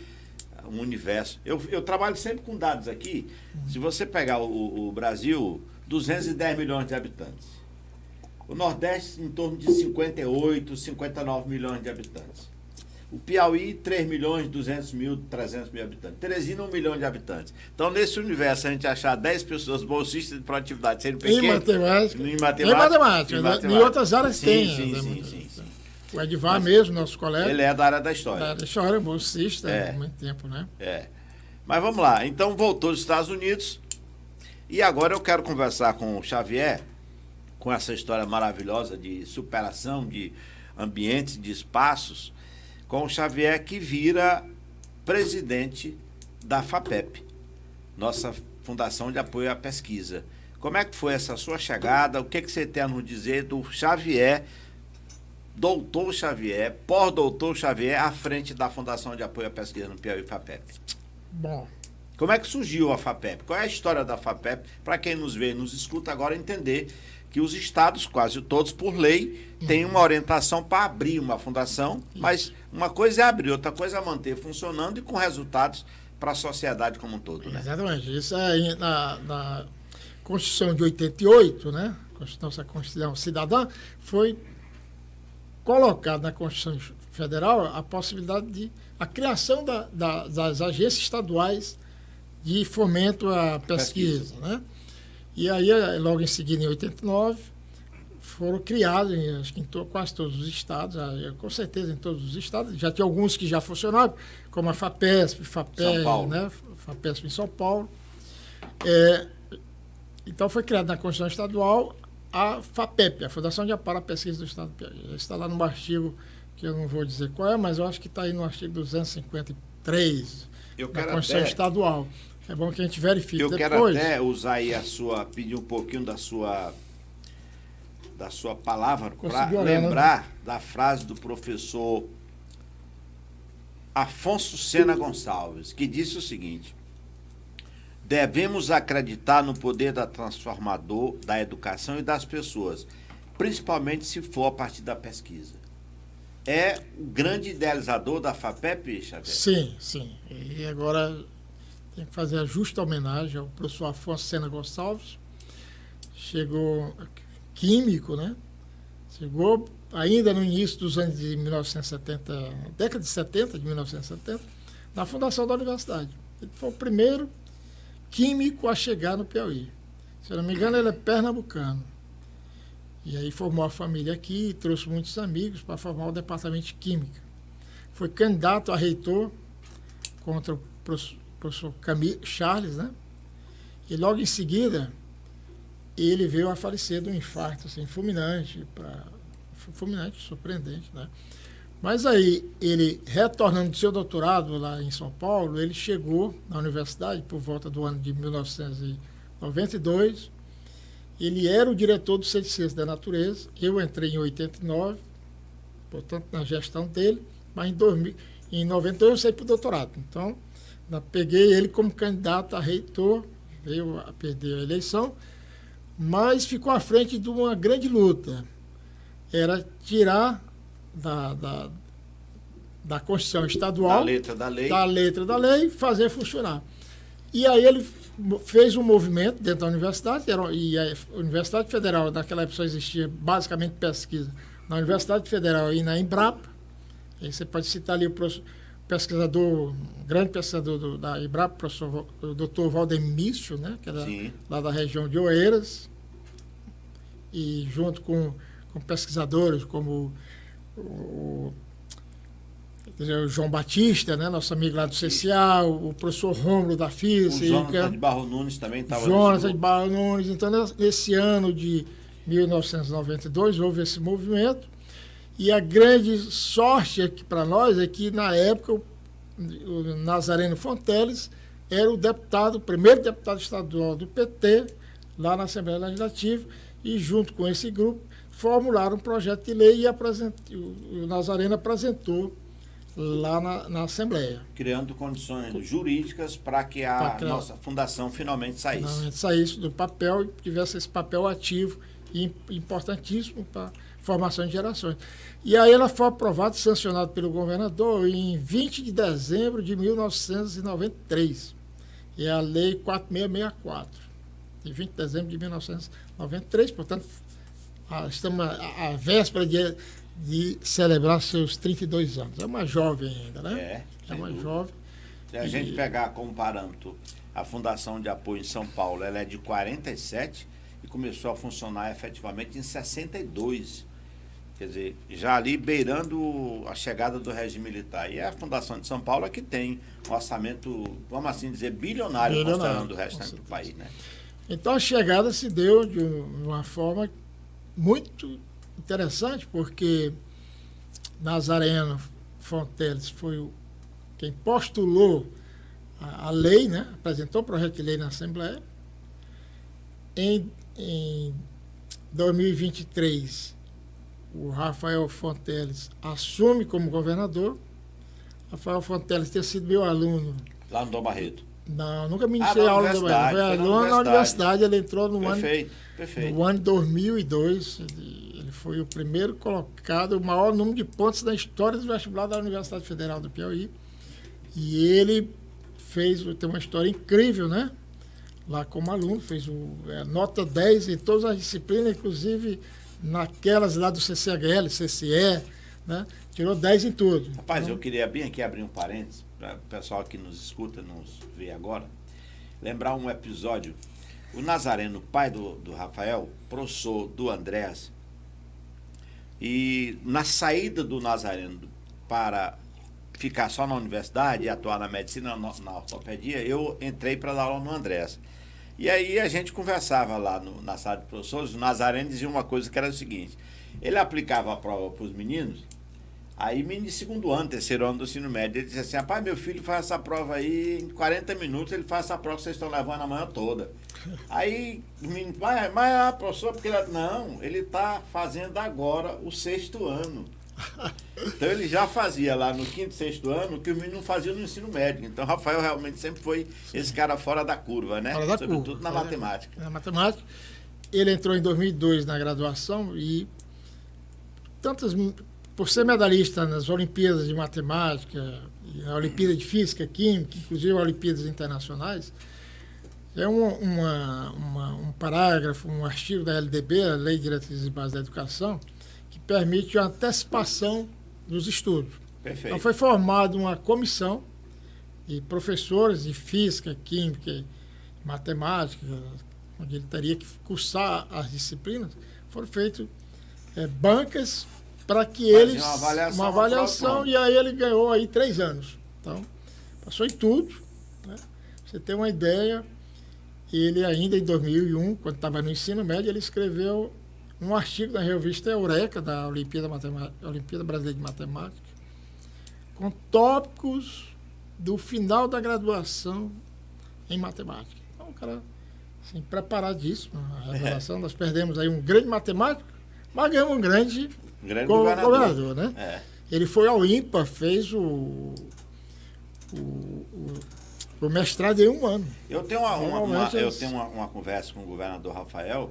um universo. Eu trabalho sempre com dados aqui. Se você pegar o Brasil, 210 milhões de habitantes. O Nordeste, em torno de 58, 59 milhões de habitantes. O Piauí, 3 milhões, 200 mil, 300 mil habitantes. Teresina, 1 milhão de habitantes. Então, nesse universo, a gente achar 10 pessoas bolsistas de produtividade sendo pequeno... Em matemática. Em outras áreas tem. Sim. O Edvar mesmo, nosso colega... Ele é da área da história. Da área da história, bolsista há muito tempo, né? Mas vamos lá. Então, voltou dos Estados Unidos. E agora eu quero conversar com o Xavier, com essa história maravilhosa de superação de ambientes, de espaços, com o Xavier, que vira presidente da FAPEP, nossa Fundação de Apoio à Pesquisa. Como é que foi essa sua chegada? O que você tem a nos dizer do Xavier, doutor Xavier, pós-doutor Xavier, à frente da Fundação de Apoio à Pesquisa no Piauí FAPEP? Bom, Como é que surgiu a FAPEP? Qual é a história da FAPEP? Para quem nos vê e nos escuta agora entender que os estados, quase todos por lei, têm uma orientação para abrir uma fundação, mas uma coisa é abrir, outra coisa é manter funcionando e com resultados para a sociedade como um todo. Né? Exatamente. Isso é na Constituição de 88, né? Nossa Constituição Cidadã, foi colocado na Constituição Federal a possibilidade de a criação das agências estaduais de fomento à pesquisa. Né? E aí, logo em seguida, em 89, foram criados, acho que em quase todos os estados, com certeza em todos os estados, já tinha alguns que já funcionavam, como a FAPESP, né? FAPESP em São Paulo. Então, foi criada na Constituição Estadual a FAPEP, a Fundação de Amparo à Pesquisa do Estado do Piauí. Está lá no artigo, que eu não vou dizer qual é, mas eu acho que está aí no artigo 253 da Constituição Estadual. É bom que a gente verifique depois. Quero até usar aí pedir um pouquinho da sua palavra para lembrar da frase do professor Afonso Sena Gonçalves, que disse o seguinte: devemos acreditar no poder transformador da educação e das pessoas, principalmente se for a partir da pesquisa. É o grande idealizador da FAPEP, Xavier? Sim, sim. E agora tem que fazer a justa homenagem ao professor Afonso Sena Gonçalves. Chegou químico, né? Chegou ainda no início dos anos de 1970, década de 70, de 1970, na fundação da universidade. Ele foi o primeiro químico a chegar no Piauí. Se eu não me engano, ele é pernambucano. E aí formou a família aqui e trouxe muitos amigos para formar o departamento de Química. Foi candidato a reitor contra o professor Camille Charles, né? E logo em seguida, ele veio a falecer de um infarto assim, fulminante, surpreendente, né? Mas aí, ele, retornando do seu doutorado lá em São Paulo, ele chegou na universidade por volta do ano de 1992. Ele era o diretor do Centro de Ciências da Natureza. Eu entrei em 89, portanto, na gestão dele, mas em 92 eu saí para o doutorado. Então, peguei ele como candidato a reitor, veio a perder a eleição, mas ficou à frente de uma grande luta. Era tirar da Constituição Estadual, da letra da lei, fazer funcionar. E aí ele fez um movimento dentro da universidade, e a Universidade Federal, naquela época só existia basicamente pesquisa na Universidade Federal e na Embrapa. Aí você pode citar ali o pesquisador, grande pesquisador da Embrapa, o doutor Valdemício, né, que era lá da região de Oeiras, e junto com pesquisadores como o João Batista, né, nosso amigo lá do CCA, o professor Rômulo da FIS. O Jonathan de Barro Nunes também estava. Jonathan de Barro Nunes. Então, nesse ano de 1992, houve esse movimento. E a grande sorte aqui para nós é que, na época, o Nazareno Fonteles era o primeiro deputado estadual do PT, lá na Assembleia Legislativa, e junto com esse grupo, formularam um projeto de lei e o Nazareno apresentou lá na Assembleia. Criando condições jurídicas para que a nossa fundação finalmente saísse do papel e tivesse esse papel ativo e importantíssimo para a formação de gerações. E aí ela foi aprovada e sancionada pelo governador em 20 de dezembro de 1993. É a Lei 4664, de 20 de dezembro de 1993, portanto, estamos à véspera de celebrar seus 32 anos. É uma jovem ainda, né? É uma jovem. Se a gente pegar como parâmetro a Fundação de Apoio em São Paulo, ela é de 47 e começou a funcionar efetivamente em 62. Quer dizer, já ali beirando a chegada do regime militar. E a Fundação de São Paulo é que tem um orçamento, vamos assim dizer, bilionário considerando o restante do país, né? Então a chegada se deu de uma forma muito interessante, porque Nazareno Fonteles foi quem postulou a lei, né? Apresentou o projeto de lei na Assembleia. Em 2023, o Rafael Fonteles assume como governador. Rafael Fonteles tinha sido meu aluno. Lá no Dom Barreto. Não, nunca ministrei aula da manhã. Foi aluno na universidade, ele entrou no ano 2002. Ele foi o primeiro colocado, o maior número de pontos na história do vestibular da Universidade Federal do Piauí. E ele tem uma história incrível, né? Lá como aluno, fez nota 10 em todas as disciplinas, inclusive naquelas lá do CCHL, CCE, né? Tirou 10 em tudo. Rapaz, eu queria bem aqui abrir um parênteses, para o pessoal que nos escuta, nos vê agora, lembrar um episódio. O Nazareno, pai do Rafael, professor do Andrés, e na saída do Nazareno para ficar só na universidade e atuar na medicina, na ortopedia, eu entrei para dar aula no Andrés. E aí a gente conversava lá na sala de professores, o Nazareno dizia uma coisa que era o seguinte: ele aplicava a prova para os meninos, aí menino de segundo ano, terceiro ano do ensino médio, ele dizia assim: rapaz, meu filho faz essa prova aí em 40 minutos, ele faz essa prova que vocês estão levando a manhã toda. Aí o menino, mas professor, porque ele está fazendo agora o 6º ano. Então ele já fazia lá no 5º, 6º ano o que o menino não fazia no ensino médio. Então o Rafael realmente sempre foi esse cara fora da curva, né? Fora da Sobretudo curva, na matemática. Na matemática. Ele entrou em 2002 na graduação e por ser medalhista nas Olimpíadas de Matemática, na Olimpíada de Física, Química, inclusive Olimpíadas Internacionais, é um parágrafo, um artigo da LDB, a Lei de Diretrizes e Bases da Educação, que permite a antecipação dos estudos. Perfeito. Então foi formada uma comissão de professores de Física, Química e Matemática, onde ele teria que cursar as disciplinas. Foram feitas bancas para que eles... Uma avaliação e aí ele ganhou aí 3 anos. Então, passou em tudo. Né? Você tem uma ideia, ele ainda em 2001, quando estava no ensino médio, ele escreveu um artigo na revista Eureka, da Olimpíada Brasileira de Matemática, com tópicos do final da graduação em matemática. Então, o cara, assim, preparadíssimo, a revelação. Nós perdemos aí um grande matemático, mas ganhamos um grande governador, né? É. Ele foi ao IMPA, fez o mestrado em 1 ano. Eu tenho uma conversa com o governador Rafael.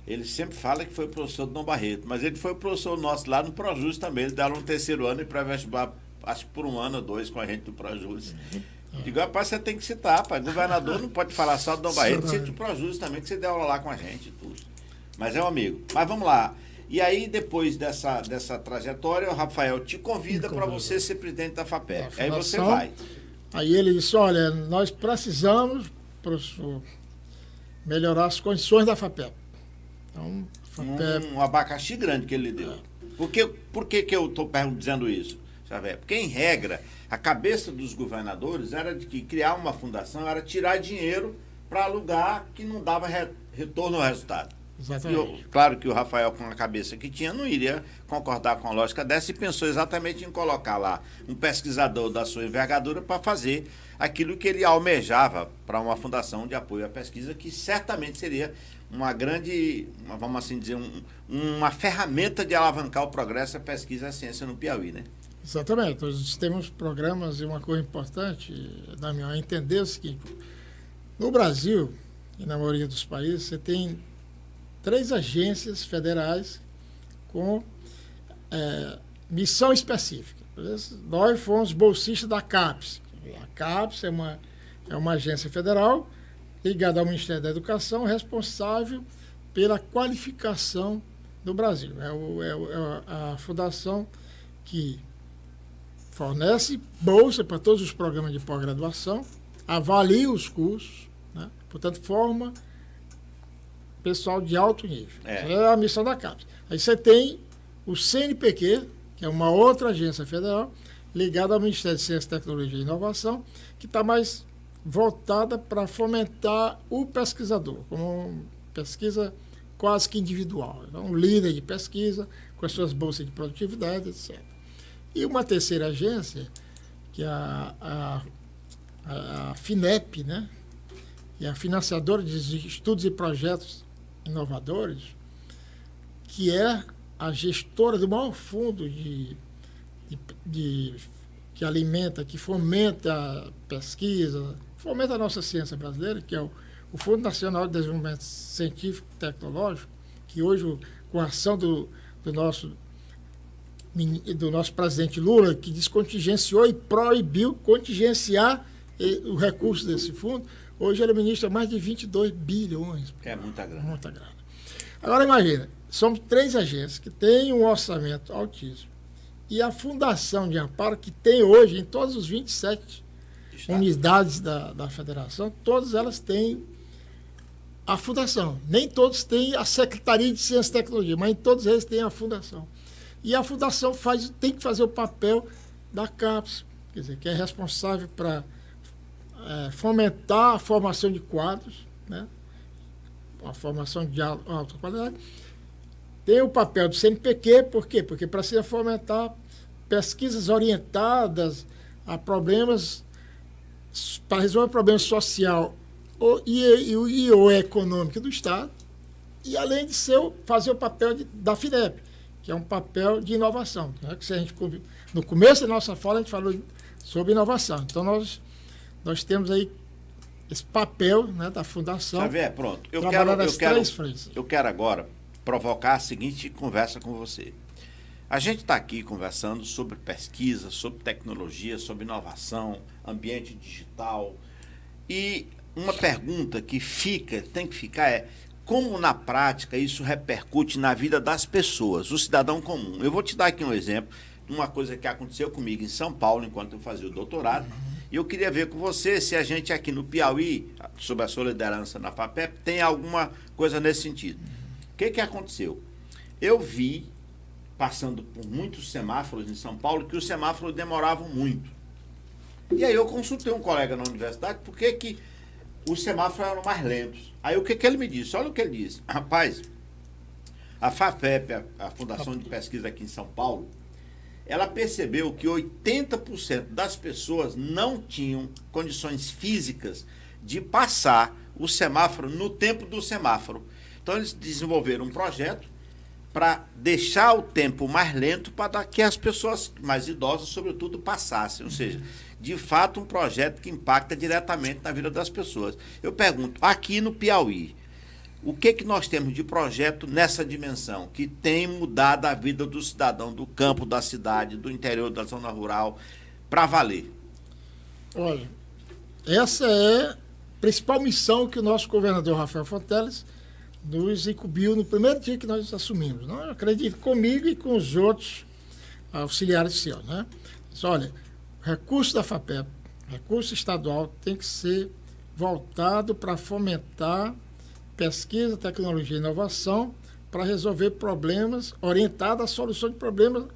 Ele sempre fala que foi professor do Dom Barreto, mas ele foi professor nosso lá no Projus também. Ele dá no 3º ano e pré-vestibular, acho que por 1 ano ou 2 com a gente do Projus. Digo, rapaz, você tem que citar, pai. O governador não pode falar só do Dom Barreto, cita o Projus também, que você deu aula lá com a gente e tudo. Mas é um amigo. Mas vamos lá. E aí, depois dessa trajetória, o Rafael te convida para você ser presidente da FAPEP. Aí você vai. Aí ele disse: olha, nós precisamos, professor, melhorar as condições da FAPEP. Então, um abacaxi grande que ele deu. Por que eu estou dizendo isso? Sabe? Porque, em regra, a cabeça dos governadores era de que criar uma fundação era tirar dinheiro para alugar que não dava retorno ao resultado. Exatamente. Claro que o Rafael, com a cabeça que tinha, não iria concordar com a lógica dessa e pensou exatamente em colocar lá um pesquisador da sua envergadura para fazer aquilo que ele almejava para uma fundação de apoio à pesquisa, que certamente seria uma grande, vamos assim dizer, uma ferramenta de alavancar o progresso, a pesquisa e a ciência no Piauí, né? Exatamente. Nós temos programas e uma coisa importante, Damião, é entender o seguinte: no Brasil e na maioria dos países, você tem 3 agências federais com missão específica. Nós fomos bolsistas da CAPES. A CAPES é uma agência federal ligada ao Ministério da Educação, responsável pela qualificação do Brasil. É a fundação que fornece bolsa para todos os programas de pós-graduação, avalia os cursos, né? Portanto, forma pessoal de alto nível. É a missão da CAPES. Aí você tem o CNPq, que é uma outra agência federal, ligada ao Ministério de Ciência, Tecnologia e Inovação, que está mais voltada para fomentar o pesquisador, como uma pesquisa quase que individual. Então, um líder de pesquisa, com as suas bolsas de produtividade, etc. E uma terceira agência, que é a FINEP, né? E a financiadora de estudos e projetos inovadores, que é a gestora do maior fundo que alimenta, que fomenta a pesquisa, fomenta a nossa ciência brasileira, que é o Fundo Nacional de Desenvolvimento Científico e Tecnológico, que hoje, com a ação do nosso presidente Lula, que descontingenciou e proibiu contingenciar o recurso desse fundo, hoje ele ministra mais de 22 bilhões. É muita grana. Muita grana. Agora imagina, somos 3 agências que têm um orçamento altíssimo. E a Fundação de Amparo, que tem hoje em todos os 27 unidades da federação, todas elas têm a fundação. Nem todos têm a Secretaria de Ciência e Tecnologia, mas em todos eles têm a fundação. E a fundação tem que fazer o papel da CAPES, quer dizer, que é responsável para fomentar a formação de quadros, né? A formação de alta qualidade. Tem o papel do CNPq, por quê? Porque precisa fomentar pesquisas orientadas a problemas, para resolver problema social ou econômico do Estado, e além de fazer o papel da FINEP, que é um papel de inovação. Né? Que se a gente, no começo da nossa fala, a gente falou sobre inovação. Então, nós temos aí esse papel, né, da Fundação. Xavier, pronto. Eu quero agora provocar a seguinte conversa com você. A gente está aqui conversando sobre pesquisa, sobre tecnologia, sobre inovação, ambiente digital. E uma pergunta que tem que ficar é: como na prática isso repercute na vida das pessoas, o cidadão comum? Eu vou te dar aqui um exemplo de uma coisa que aconteceu comigo em São Paulo, enquanto eu fazia o doutorado. E eu queria ver com você se a gente aqui no Piauí, sob a sua liderança na FAPEP, tem alguma coisa nesse sentido. O que aconteceu? Eu vi, passando por muitos semáforos em São Paulo, que os semáforos demoravam muito. E aí eu consultei um colega na universidade por que os semáforos eram mais lentos. Aí o que ele me disse? Olha o que ele disse. Rapaz, a FAPEP, a Fundação de Pesquisa aqui em São Paulo, ela percebeu que 80% das pessoas não tinham condições físicas de passar o semáforo no tempo do semáforo. Então, eles desenvolveram um projeto para deixar o tempo mais lento para que as pessoas mais idosas, sobretudo, passassem. Ou seja, de fato, um projeto que impacta diretamente na vida das pessoas. Eu pergunto, aqui no Piauí, o que nós temos de projeto nessa dimensão, que tem mudado a vida do cidadão do campo, da cidade, do interior, da zona rural, para valer? Olha, essa é a principal missão que o nosso governador Rafael Fonteles nos incumbiu no primeiro dia que nós assumimos. Não? Eu acredito comigo e com os outros auxiliares seus. Né? Mas, olha, o recurso da FAPEP, recurso estadual, tem que ser voltado para fomentar pesquisa, tecnologia e inovação para resolver problemas, orientado à solução de problemas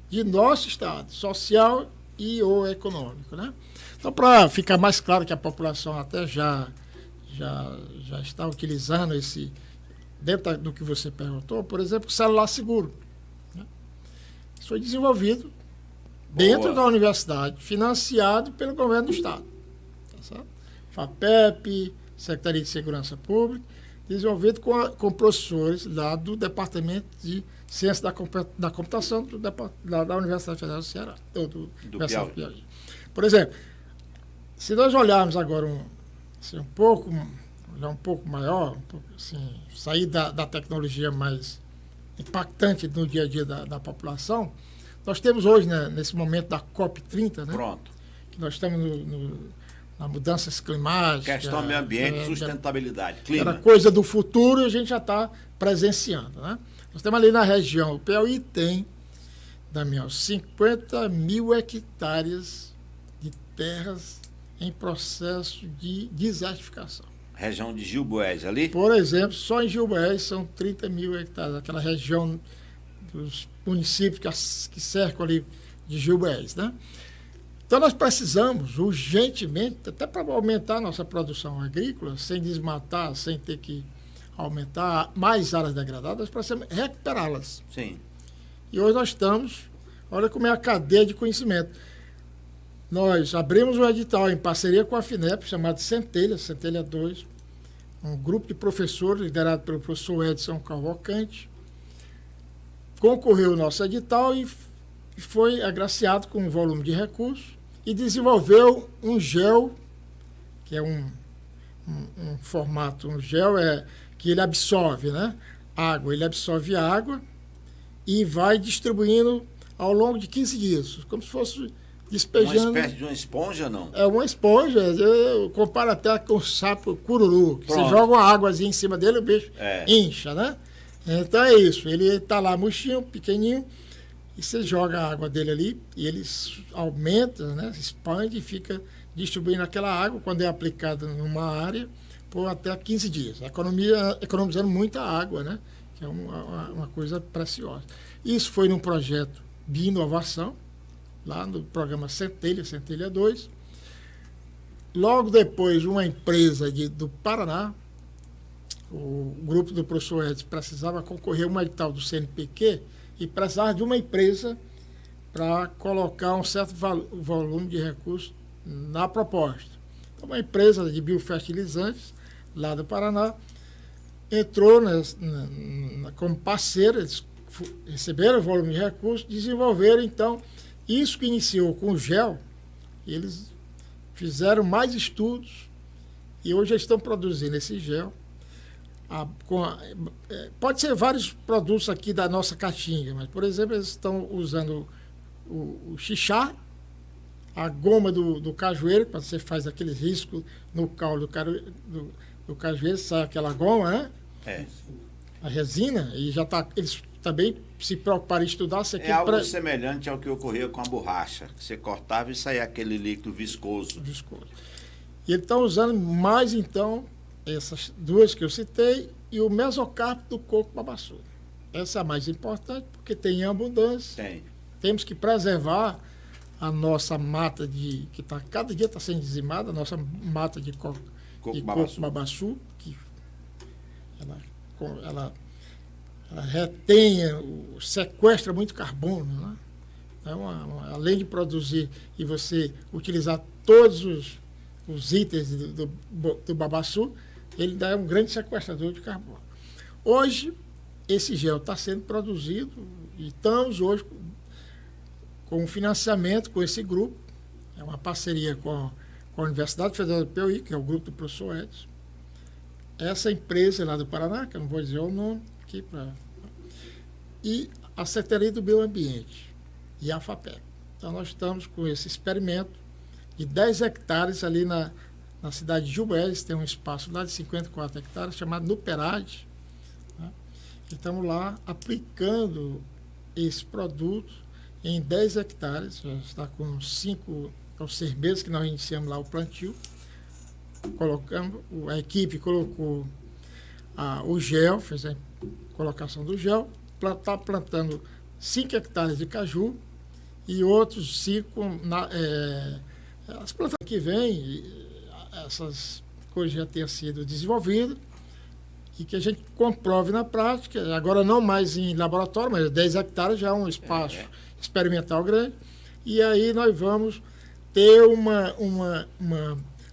de nosso Estado, social e ou econômico. Né? Então, para ficar mais claro que a população até já está utilizando dentro do que você perguntou, por exemplo, o celular seguro. Né? Isso foi desenvolvido dentro da universidade, financiado pelo governo do Estado. Tá certo? FAPEP, Secretaria de Segurança Pública, desenvolvido com professores lá do Departamento de Ciência da Computação da Universidade Federal do Ceará, do Piauí. Por exemplo, se nós olharmos agora um pouco maior, assim, sair da tecnologia mais impactante no dia a dia da população, nós temos hoje, né, nesse momento da COP30, né, pronto, que nós estamos na mudanças climáticas. Questão meio ambiente, sustentabilidade, clima. Era coisa do futuro e a gente já está presenciando. Né? Nós temos ali na região, o Piauí tem, Damião, 50 mil hectares de terras em processo de desertificação. Região de Gilboés ali? Por exemplo, só em Gilboés são 30 mil hectares, aquela região dos municípios que cercam ali de Gilboés, né? Então, nós precisamos urgentemente, até para aumentar a nossa produção agrícola, sem desmatar, sem ter que aumentar mais áreas degradadas, nós precisamos recuperá-las. Sim. E hoje nós estamos, olha como é a cadeia de conhecimento. Nós abrimos um edital em parceria com a FINEP, chamado Centelha 2, um grupo de professores liderado pelo professor Edson Cavalcante. Concorreu o nosso edital e foi agraciado com um volume de recursos e desenvolveu um gel, que é um formato, um gel, que ele absorve, né? Água. Ele absorve água e vai distribuindo ao longo de 15 dias, como se fosse despejando. Uma espécie de uma esponja, não? É uma esponja, eu comparo até com o sapo cururu, que você joga uma águazinha em cima dele, o bicho incha, né? Então é isso, ele está lá murchinho, pequenininho, e você joga a água dele ali, e ele aumenta, né? Expande e fica distribuindo aquela água, quando é aplicada numa área, por até 15 dias, economizando muita água, né? Que é uma coisa preciosa. Isso foi num projeto de inovação, lá no programa Centelha 2. Logo depois, uma empresa do Paraná, o grupo do professor Edson precisava concorrer a uma edital do CNPq e precisava de uma empresa para colocar um certo volume de recursos na proposta. Então, uma empresa de biofertilizantes, lá do Paraná, entrou como parceira, eles receberam o volume de recursos, desenvolveram, então, isso que iniciou com o gel, eles fizeram mais estudos e hoje eles estão produzindo esse gel. Pode ser vários produtos aqui da nossa caatinga, mas, por exemplo, eles estão usando o xixá, a goma do cajueiro, quando você faz aquele risco no caule do cajueiro, sai aquela goma, né? A resina, e já está. Eles também se preocuparam em estudar. Algo semelhante ao que ocorria com a borracha, que você cortava e saía aquele líquido viscoso. E eles estão usando mais, então, essas duas que eu citei e o mesocarpo do coco babaçu. Essa é a mais importante, porque tem em abundância. Temos que preservar a nossa mata que cada dia está sendo dizimada, a nossa mata de coco babaçu, que ela retém, sequestra muito carbono, né? Então, além de produzir e você utilizar todos os itens do babaçu, ele dá um grande sequestrador de carbono. Hoje, esse gel está sendo produzido e estamos hoje com um financiamento com esse grupo. É uma parceria com a Universidade Federal do Piauí, que é o grupo do professor Edson. Essa empresa lá do Paraná, que eu não vou dizer o nome aqui, e a Secretaria do Meio Ambiente e a FAPEC. Então, nós estamos com esse experimento de 10 hectares ali na cidade de Jués, tem um espaço lá de 54 hectares, chamado Nuperade. Né? E estamos lá aplicando esse produto em 10 hectares, já está com 6 meses que nós iniciamos lá o plantio. A equipe colocou o gel, fez a colocação do gel, está plantando 5 hectares de caju e outros 5 as plantas que vêm, essas coisas já tenham sido desenvolvidas e que a gente comprove na prática, agora não mais em laboratório, mas 10 hectares já é um espaço experimental grande, e aí nós vamos ter uma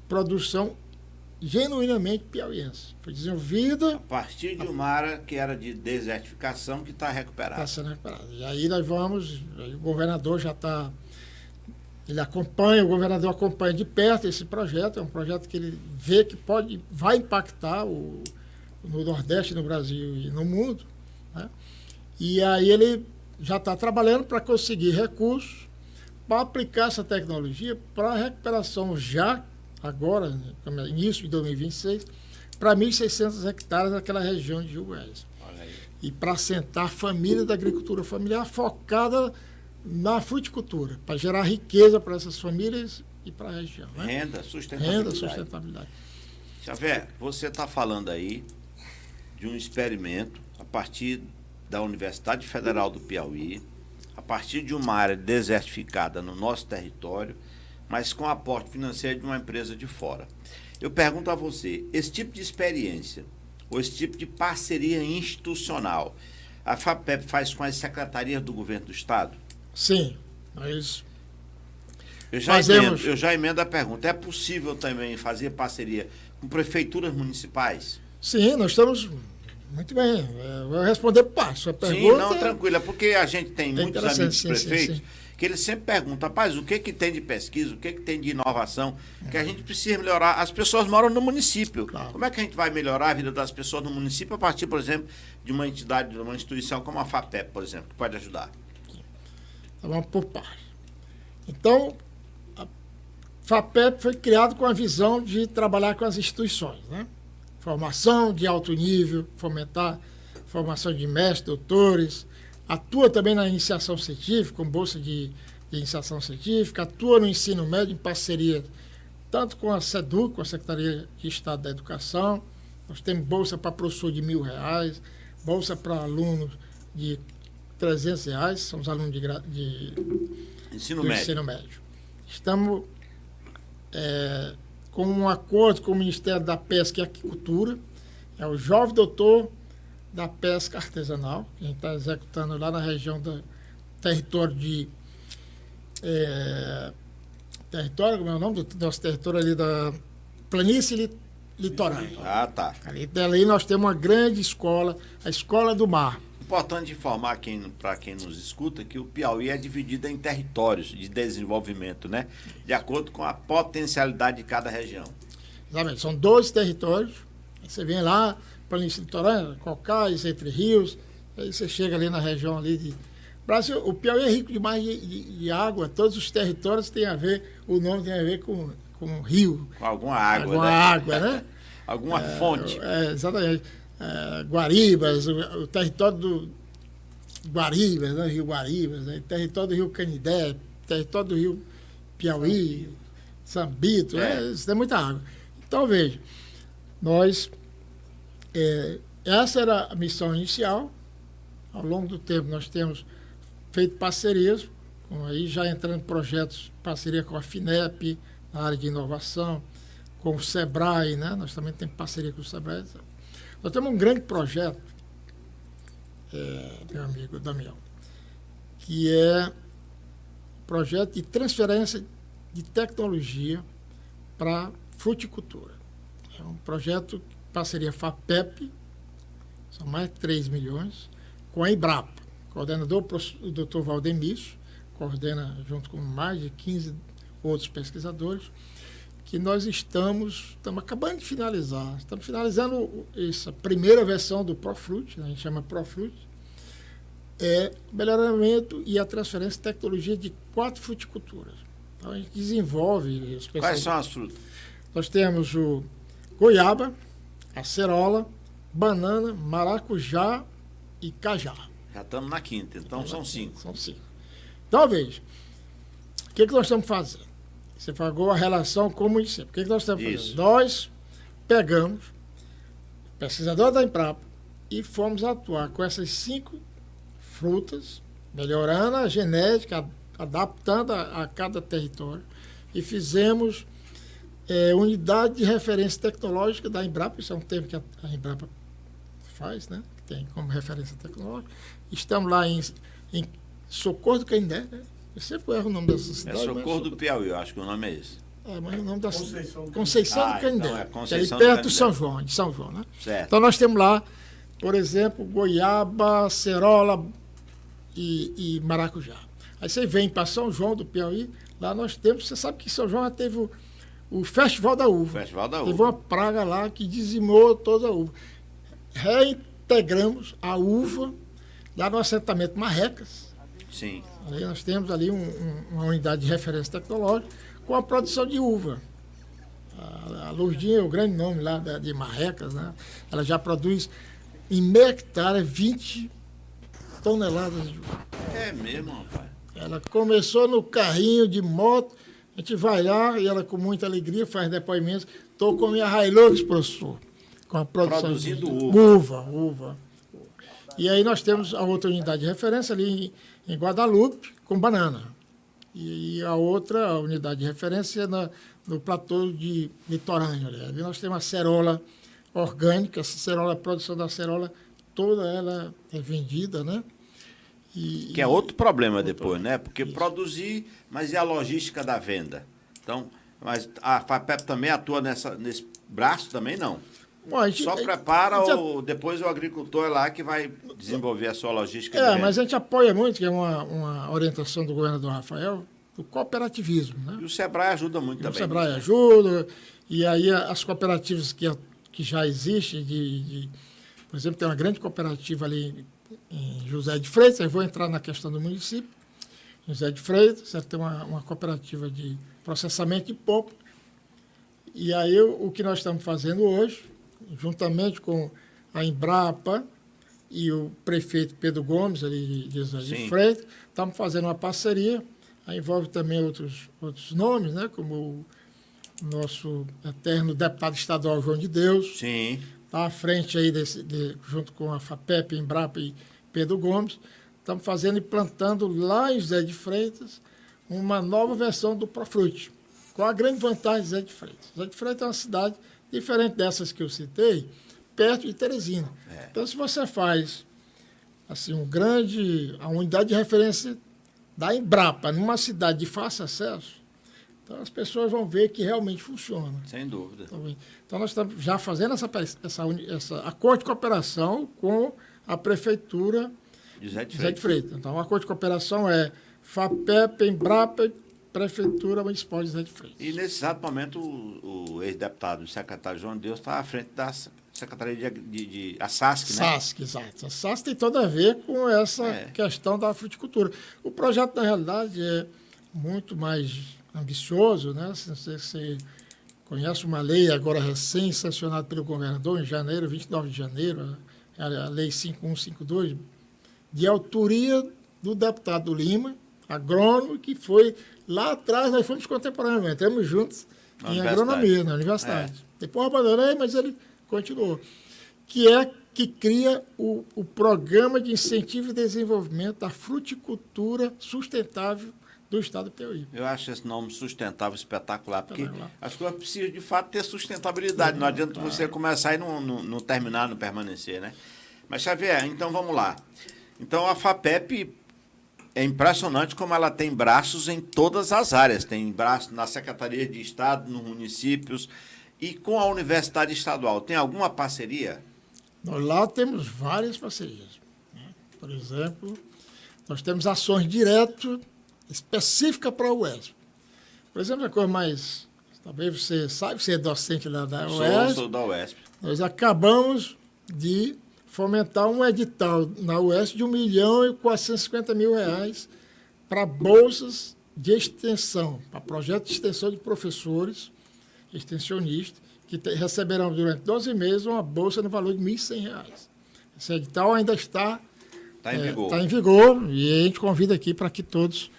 produção genuinamente piauiense. Foi desenvolvida a partir de uma área que era de desertificação, que está recuperada. Está sendo recuperada. E aí nós vamos, o governador já está, o governador acompanha de perto esse projeto, é um projeto que ele vê que vai impactar no Nordeste, no Brasil e no mundo, né? E aí ele já está trabalhando para conseguir recursos para aplicar essa tecnologia para a recuperação já agora, início de 2026, para 1.600 hectares naquela região de Jués. E para assentar famílias da agricultura familiar focada na fruticultura, para gerar riqueza para essas famílias e para a região. Né? Renda, sustentabilidade. Renda, sustentabilidade. Xavier, você está falando aí de um experimento a partir da Universidade Federal do Piauí, a partir de uma área desertificada no nosso território, mas com aporte financeiro de uma empresa de fora. Eu pergunto a você, esse tipo de experiência, ou esse tipo de parceria institucional, a FAPEP faz com as secretarias do governo do Estado? Sim, nós eu já emendo a pergunta. É possível também fazer parceria com prefeituras municipais? Sim, nós estamos... Muito bem, eu vou responder para a sua pergunta. Sim, não, tranquila, porque a gente tem muitos amigos prefeitos que ele sempre pergunta, rapaz, o que tem de pesquisa, o que tem de inovação, que a gente precisa melhorar. As pessoas moram no município. Claro. Como é que a gente vai melhorar a vida das pessoas no município a partir, por exemplo, de uma entidade, de uma instituição como a FAPEP, por exemplo, que pode ajudar? Então, vamos por partes. Então, a FAPEP foi criada com a visão de trabalhar com as instituições, né? Formação de alto nível, fomentar formação de mestres, doutores, atua também na iniciação científica, com bolsa de iniciação científica, atua no ensino médio em parceria tanto com a SEDUC, com a Secretaria de Estado da Educação. Nós temos bolsa para professor de R$ 1.000, bolsa para alunos de R$ 300, são os alunos de ensino médio. Estamos com um acordo com o Ministério da Pesca e Aquicultura, é o Jovem Doutor da Pesca Artesanal, que a gente está executando lá na região do território de... território, como é o nome do nosso território ali da Planície Litorânea. Ah, tá. Ali nós temos uma grande escola, a Escola do Mar. Importante informar para quem nos escuta que o Piauí é dividido em territórios de desenvolvimento, né? De acordo com a potencialidade de cada região. Exatamente. São 12 territórios. Aí você vem lá, Planície Litorânea, Cocais, Entre Rios, aí você chega ali na região ali de... Brasil, o Piauí é rico demais de água, todos os territórios têm a ver, o nome tem a ver com rio. Com alguma água, alguma água, né? Alguma fonte. Exatamente. Guaribas, o território do Guaribas, né? Rio Guaribas, né? Território do Rio Canidé, território do Rio Piauí, Sambito, isso tem muita água. Então, veja, nós... essa era a missão inicial. Ao longo do tempo, nós temos feito parcerias, aí já entrando em projetos, parceria com a FINEP, na área de inovação, com o SEBRAE, né? Nós também temos parceria com o SEBRAE. Nós temos um grande projeto, meu amigo Damião, que é um projeto de transferência de tecnologia para fruticultura. É um projeto, parceria FAPEP, são mais de 3 milhões, com a Embrapa. Coordenador, o doutor Valdemir, coordena junto com mais de 15 outros pesquisadores, que nós estamos acabando de finalizar. Estamos finalizando essa primeira versão do ProFruit, a gente chama ProFruit, melhoramento e a transferência de tecnologia de 4 fruticulturas. Então, a gente desenvolve... Quais são as frutas? Nós temos o goiaba, acerola, banana, maracujá e cajá. Já estamos na quinta, então são 5. São 5. Então, veja, o que nós estamos fazendo? Você falou a relação com o município. O que nós estamos fazendo? Nós pegamos pesquisador da Embrapa e fomos atuar com essas 5 frutas, melhorando a genética, adaptando a cada território, e fizemos unidade de referência tecnológica da Embrapa. Isso é um termo que a Embrapa faz, né? Tem como referência tecnológica. Estamos lá em Socorro do Canindé, né? Eu sempre erro o nome dessa cidade. Socorro do Piauí, eu acho que o nome é esse. Mas o nome da Conceição do Canindé. Então Conceição ali perto de São João, né? Certo. Então nós temos lá, por exemplo, goiaba, acerola e maracujá. Aí você vem para São João do Piauí, lá nós temos, você sabe que São João já teve o Festival da Uva. Teve uma praga lá que dizimou toda a uva. Reintegramos a uva lá no assentamento Marrecas. Sim. Aí nós temos ali uma unidade de referência tecnológica com a produção de uva. A Lourdinha é o grande nome lá de Marrecas, né? Ela já produz em meio hectare 20 toneladas de uva. É mesmo, rapaz? Ela começou no carrinho de moto, a gente vai lá e ela com muita alegria faz depoimentos. Estou com a minha Hilux, professor, com a produção produzindo de uva. E aí nós temos a outra unidade de referência ali em Guadalupe, com banana. E a outra unidade de referência no platô de Litorânea. Ali nós temos a cerola orgânica, a produção da cerola, toda ela é vendida, né? Que é outro problema depois, né? Porque produzir, mas e a logística da venda? Então, mas a FAPEP também atua nesse braço também, não? Bom, só prepara ou depois o agricultor é lá que vai desenvolver a sua logística? Mas a gente apoia muito, que é uma orientação do governador Rafael, o cooperativismo. Né? E o SEBRAE ajuda muito também. O SEBRAE ajuda, e aí as cooperativas que já existem, por exemplo, tem uma grande cooperativa ali em José de Freitas, eu vou entrar na questão do município, José de Freitas, tem uma cooperativa de processamento de polpa, e aí o que nós estamos fazendo hoje, juntamente com a Embrapa e o prefeito Pedro Gomes, ali de José de Freitas, estamos fazendo uma parceria, aí envolve também outros nomes, né, como o nosso eterno deputado estadual João de Deus, está à frente aí junto com a FAPEP, Embrapa e Pedro Gomes, estamos fazendo e plantando lá em José de Freitas uma nova versão do Profrute. Qual a grande vantagem de José de Freitas? José de Freitas é uma cidade diferente dessas que eu citei, perto de Teresina. Então, se você faz assim, a unidade de referência da Embrapa numa cidade de fácil acesso, então as pessoas vão ver que realmente funciona. Sem dúvida. Então, nós estamos já fazendo essa acordo de cooperação com a Prefeitura de José de Freitas. Então, o acordo de cooperação é FAPEP, Embrapa, Prefeitura Municipal de José de Freitas. E nesse exato momento, o ex-deputado, o secretário João Deus, está à frente da Secretaria a SASC, né? SASC, exato. A SASC tem tudo a ver com essa questão da fruticultura. O projeto, na realidade, é muito mais ambicioso, né? Você conhece uma lei agora recém-sancionada pelo governador, em janeiro, 29 de janeiro, a Lei 5152, de autoria do deputado Lima, agrônomo, que foi lá atrás, nós fomos contemporâneos, entramos juntos em agronomia, na universidade. Depois abandonei, mas ele continuou. Que cria o Programa de Incentivo e Desenvolvimento da Fruticultura Sustentável do Estado do Piauí. Eu acho esse nome sustentável espetacular, porque as coisas precisam, de fato, ter sustentabilidade. Não adianta você começar e não terminar, não permanecer, né? Mas, Xavier, então vamos lá. Então, a FAPEP é impressionante como ela tem braços em todas as áreas. Tem braço na Secretaria de Estado, nos municípios e com a Universidade Estadual. Tem alguma parceria? Nós lá temos várias parcerias. Né? Por exemplo, nós temos ações diretas específicas para a UESP. Por exemplo, a coisa mais... Talvez você saiba, você é docente lá da UESP. Sou da UESP. Nós acabamos de fomentar um edital na UESP de R$1.450.000 para bolsas de extensão, para projetos de extensão de professores, extensionistas, que receberão durante 12 meses uma bolsa no valor de R$1.100. Esse edital ainda está em vigor e a gente convida aqui para que todos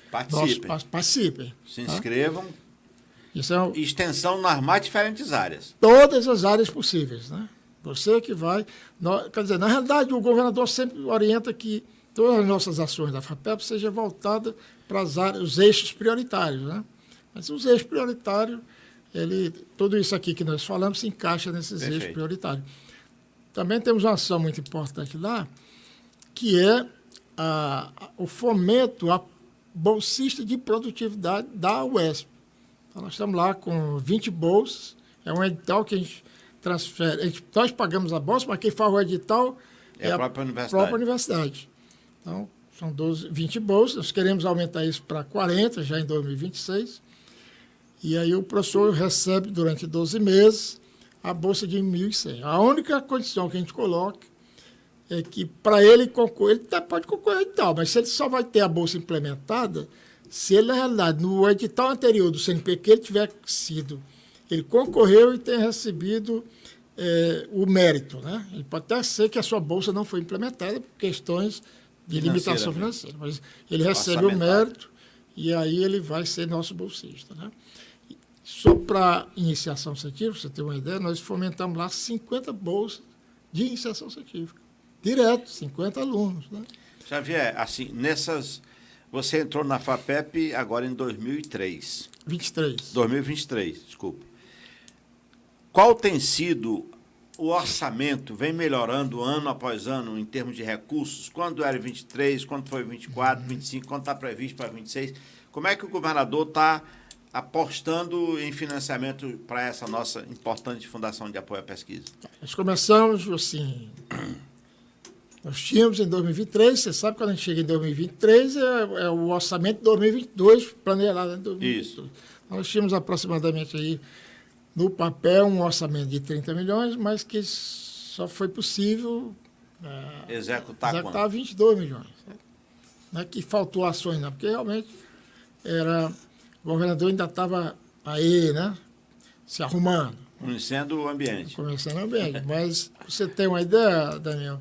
participem. Se inscrevam. Isso extensão nas mais diferentes áreas. Todas as áreas possíveis, né? Você que vai... Quer dizer, na realidade, o governador sempre orienta que todas as nossas ações da FAPEP sejam voltadas para as áreas, os eixos prioritários, né? Mas os eixos prioritários, tudo isso aqui que nós falamos se encaixa nesses eixos prioritários. Também temos uma ação muito importante lá, que é o fomento à bolsista de produtividade da UESP. Então, nós estamos lá com 20 bolsas, é um edital que a gente transfere. Nós pagamos a bolsa, mas quem faz o edital é a própria universidade. Então, são 20 bolsas, nós queremos aumentar isso para 40 já em 2026. E aí o professor recebe durante 12 meses a bolsa de 1.100. A única condição que a gente coloca é que para ele concorrer, ele até pode concorrer e tal, mas se ele só vai ter a bolsa implementada, se ele, na realidade, no edital anterior do CNPq, ele concorreu e tenha recebido o mérito, né? Ele pode até ser que a sua bolsa não foi implementada por questões de limitação financeira, mas ele recebe o mérito e aí ele vai ser nosso bolsista, né? Só para iniciação científica, para você ter uma ideia, nós fomentamos lá 50 bolsas de iniciação científica. Direto, 50 alunos, né? Xavier, assim, você entrou na FAPEP agora em 2023. 2023, desculpa. Qual tem sido o orçamento? Vem melhorando ano após ano em termos de recursos? Quando era 23, quando foi 24, 25, quando está previsto para 26? Como é que o governador está apostando em financiamento para essa nossa importante Fundação de Apoio à Pesquisa? Nós começamos assim, nós tínhamos em 2023, você sabe que quando a gente chega em 2023 é o orçamento de 2022 planejado em 2022. Isso. Nós tínhamos aproximadamente aí no papel um orçamento de 30 milhões, mas que só foi possível executar 22 milhões. Não é que faltou ações, não, porque realmente o governador ainda estava aí, né, se arrumando. Conhecendo o ambiente. Mas você tem uma ideia, Daniel,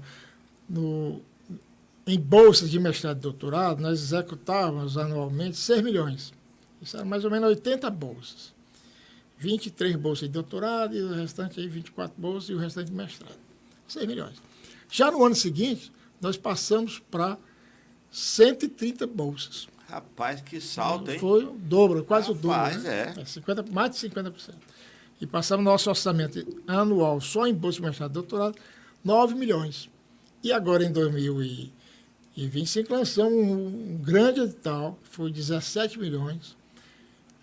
em bolsas de mestrado e doutorado, nós executávamos anualmente 6 milhões. Isso era mais ou menos 80 bolsas. 23 bolsas de doutorado e o restante aí 24 bolsas e o restante de mestrado. 6 milhões. Já no ano seguinte, nós passamos para 130 bolsas. Rapaz, que salto, hein? Foi o dobro, quase o dobro. Né? Mais de 50%. E passamos nosso orçamento anual só em bolsa de mestrado e doutorado, 9 milhões. E agora, em 2025, lançamos um grande edital, foi 17 milhões.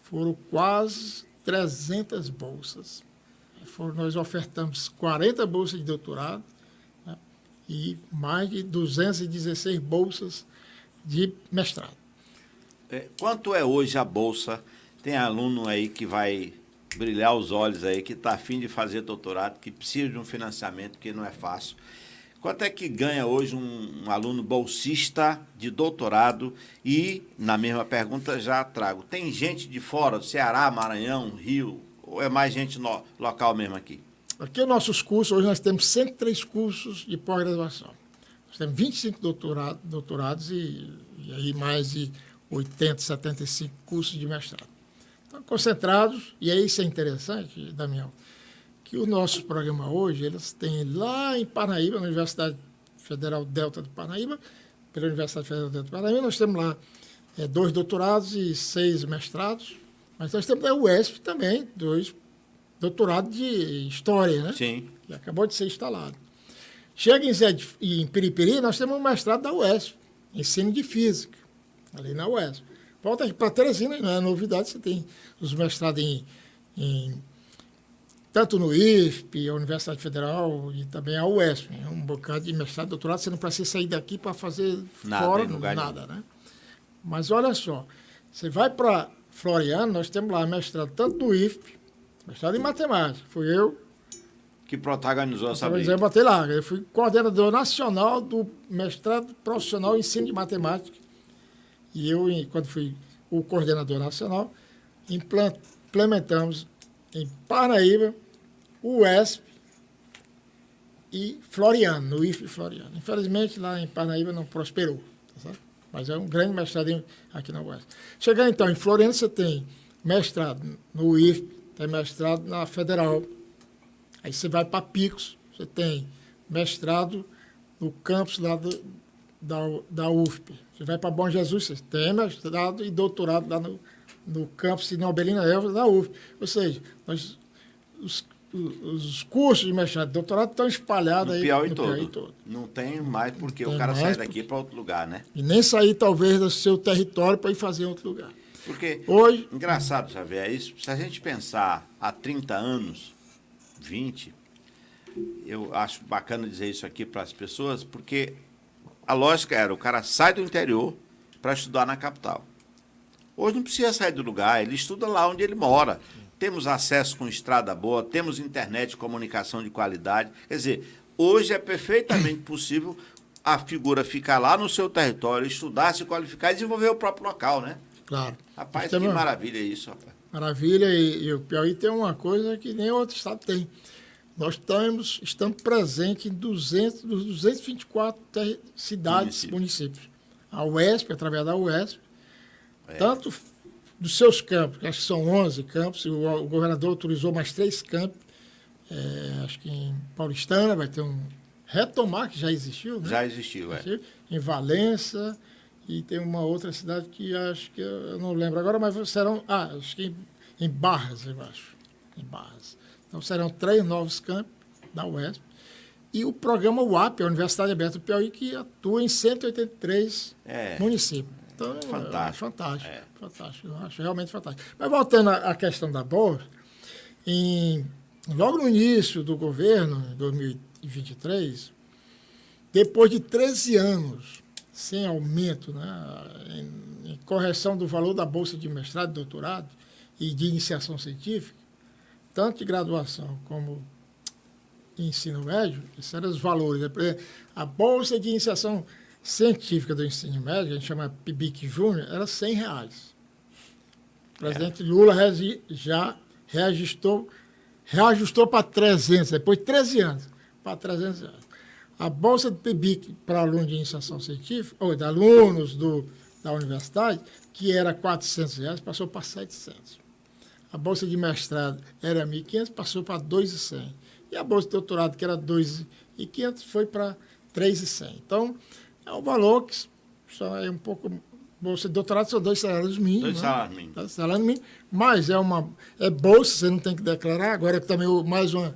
Foram quase 300 bolsas. Nós ofertamos 40 bolsas de doutorado, né, e mais de 216 bolsas de mestrado. Quanto é hoje a bolsa? Tem aluno aí que vai brilhar os olhos aí, que está a fim de fazer doutorado, que precisa de um financiamento, que não é fácil. Quanto é que ganha hoje um aluno bolsista de doutorado? E, na mesma pergunta, já trago. Tem gente de fora, do Ceará, Maranhão, Rio, ou é mais gente local mesmo aqui? Aqui, os nossos cursos, hoje nós temos 103 cursos de pós-graduação. Nós temos 25 doutorados e aí mais de 80, 75 cursos de mestrado. Então, concentrados, e aí isso é interessante, Damião, que o nosso programa hoje, eles têm lá em Parnaíba, na Universidade Federal Delta do Parnaíba, pela Universidade Federal Delta do Parnaíba, nós temos lá 2 doutorados e 6 mestrados, mas nós temos da UESP também 2 doutorados de História, né? Sim. Que acabou de ser instalado. Chega em Piripiri, nós temos um mestrado da UESP, Ensino de Física, ali na UESP. Volta aqui para Teresina, não é novidade, você tem os mestrados tanto no IFP, a Universidade Federal e também a UESP. É um bocado de mestrado, doutorado, você não precisa sair daqui para fazer nada, né? Mas olha só, você vai para Floriano, nós temos lá mestrado tanto no IFP, mestrado em matemática. Fui eu que protagonizou essa briga. Eu botei lá, eu fui coordenador nacional do mestrado profissional em ensino de matemática. E eu, quando fui o coordenador nacional, implementamos em Parnaíba, UESP e Floriano, no IFE Floriano. Infelizmente, lá em Parnaíba não prosperou, tá certo? Mas é um grande mestrado aqui na UESP. Chegando, então, em Floriano, você tem mestrado no IFE, tem mestrado na Federal. Aí você vai para Picos, você tem mestrado no campus lá da UFP. Você vai para Bom Jesus, você tem mestrado e doutorado lá no campus de Nobelina Elva da UFP. Ou seja, os cursos de mestrado e doutorado estão espalhados aí no Piauí todo. Não tem mais porque o cara sai daqui para outro lugar, né? E nem sair, talvez, do seu território para ir fazer em outro lugar. Porque, hoje, engraçado, Xavier, isso, se a gente pensar há 30 anos, 20, eu acho bacana dizer isso aqui para as pessoas, porque a lógica era, o cara sai do interior para estudar na capital. Hoje não precisa sair do lugar, ele estuda lá onde ele mora. Temos acesso com estrada boa, temos internet, comunicação de qualidade. Quer dizer, hoje é perfeitamente possível a figura ficar lá no seu território, estudar, se qualificar e desenvolver o próprio local, né? Claro. Rapaz, que maravilha isso, rapaz. Maravilha, e o Piauí tem uma coisa que nem outro estado tem. Nós estamos presentes em 224 cidades, municípios. A UESP, através da UESP, tanto dos seus campos, que acho que são 11 campos, e o governador autorizou mais 3 campos, acho que em Paulistana vai ter um retomar, que já existiu, né? Já existiu, em Valença, e tem uma outra cidade que acho que eu não lembro agora, mas serão, acho que em Barras, eu acho, em Barras. Então, serão 3 novos campos da UESP. E o programa UAP, a Universidade Aberta do Piauí, que atua em 183 municípios. Então, Fantástico. Fantástico. Fantástico. Eu acho realmente fantástico. Mas voltando à questão da Bolsa, logo no início do governo, em 2023, depois de 13 anos sem aumento, né, em correção do valor da bolsa de mestrado, doutorado e de iniciação científica, tanto de graduação como ensino médio, esses eram os valores. A bolsa de iniciação científica do ensino médio, a gente chama PIBIC Júnior, era R$100. O presidente Lula já reajustou para 300, depois de 13 anos, para 300 reais. A bolsa do PIBIC para alunos de iniciação científica, ou de alunos da universidade, que era R$400, passou para 700. A bolsa de mestrado era 1.500, passou para 2.100. E a bolsa de doutorado, que era 2.500, foi para 3.100. Então, é um valor que só é um pouco... Bolsa de doutorado são 2 salários mínimos. 2 salários mínimos. 2 salários mínimos. Mas é bolsa, você não tem que declarar. Agora também mais uma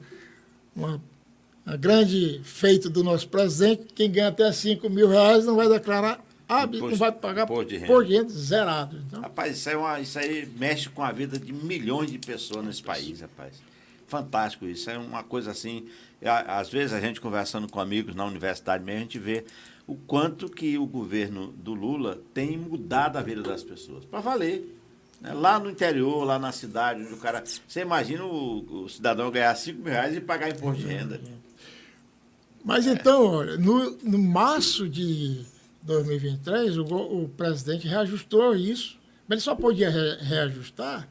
grande feito do nosso presidente, quem ganha até R$5.000 não vai declarar, não vai pagar por de renda zerado. Então. Rapaz, isso aí mexe com a vida de milhões de pessoas nesse país, rapaz. Fantástico isso. É uma coisa assim. Às vezes a gente conversando com amigos na universidade mesmo, a gente vê o quanto que o governo do Lula tem mudado a vida das pessoas. Para valer. Né? Lá no interior, lá na cidade, onde o cara... Você imagina o cidadão ganhar R$5.000 e pagar imposto de renda. Mas então, olha, no março de 2023, o presidente reajustou isso, mas ele só podia reajustar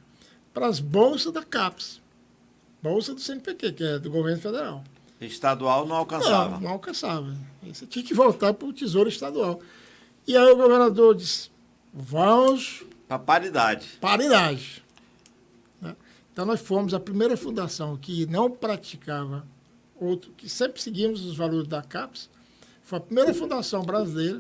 para as bolsas da CAPES, bolsa do CNPq, que é do governo federal. Estadual não alcançava. Não alcançava. Você tinha que voltar para o Tesouro Estadual. E aí o governador disse, vamos... Para paridade. Paridade. Né? Então nós fomos a primeira fundação que não praticava que sempre seguimos os valores da CAPES, foi a primeira fundação brasileira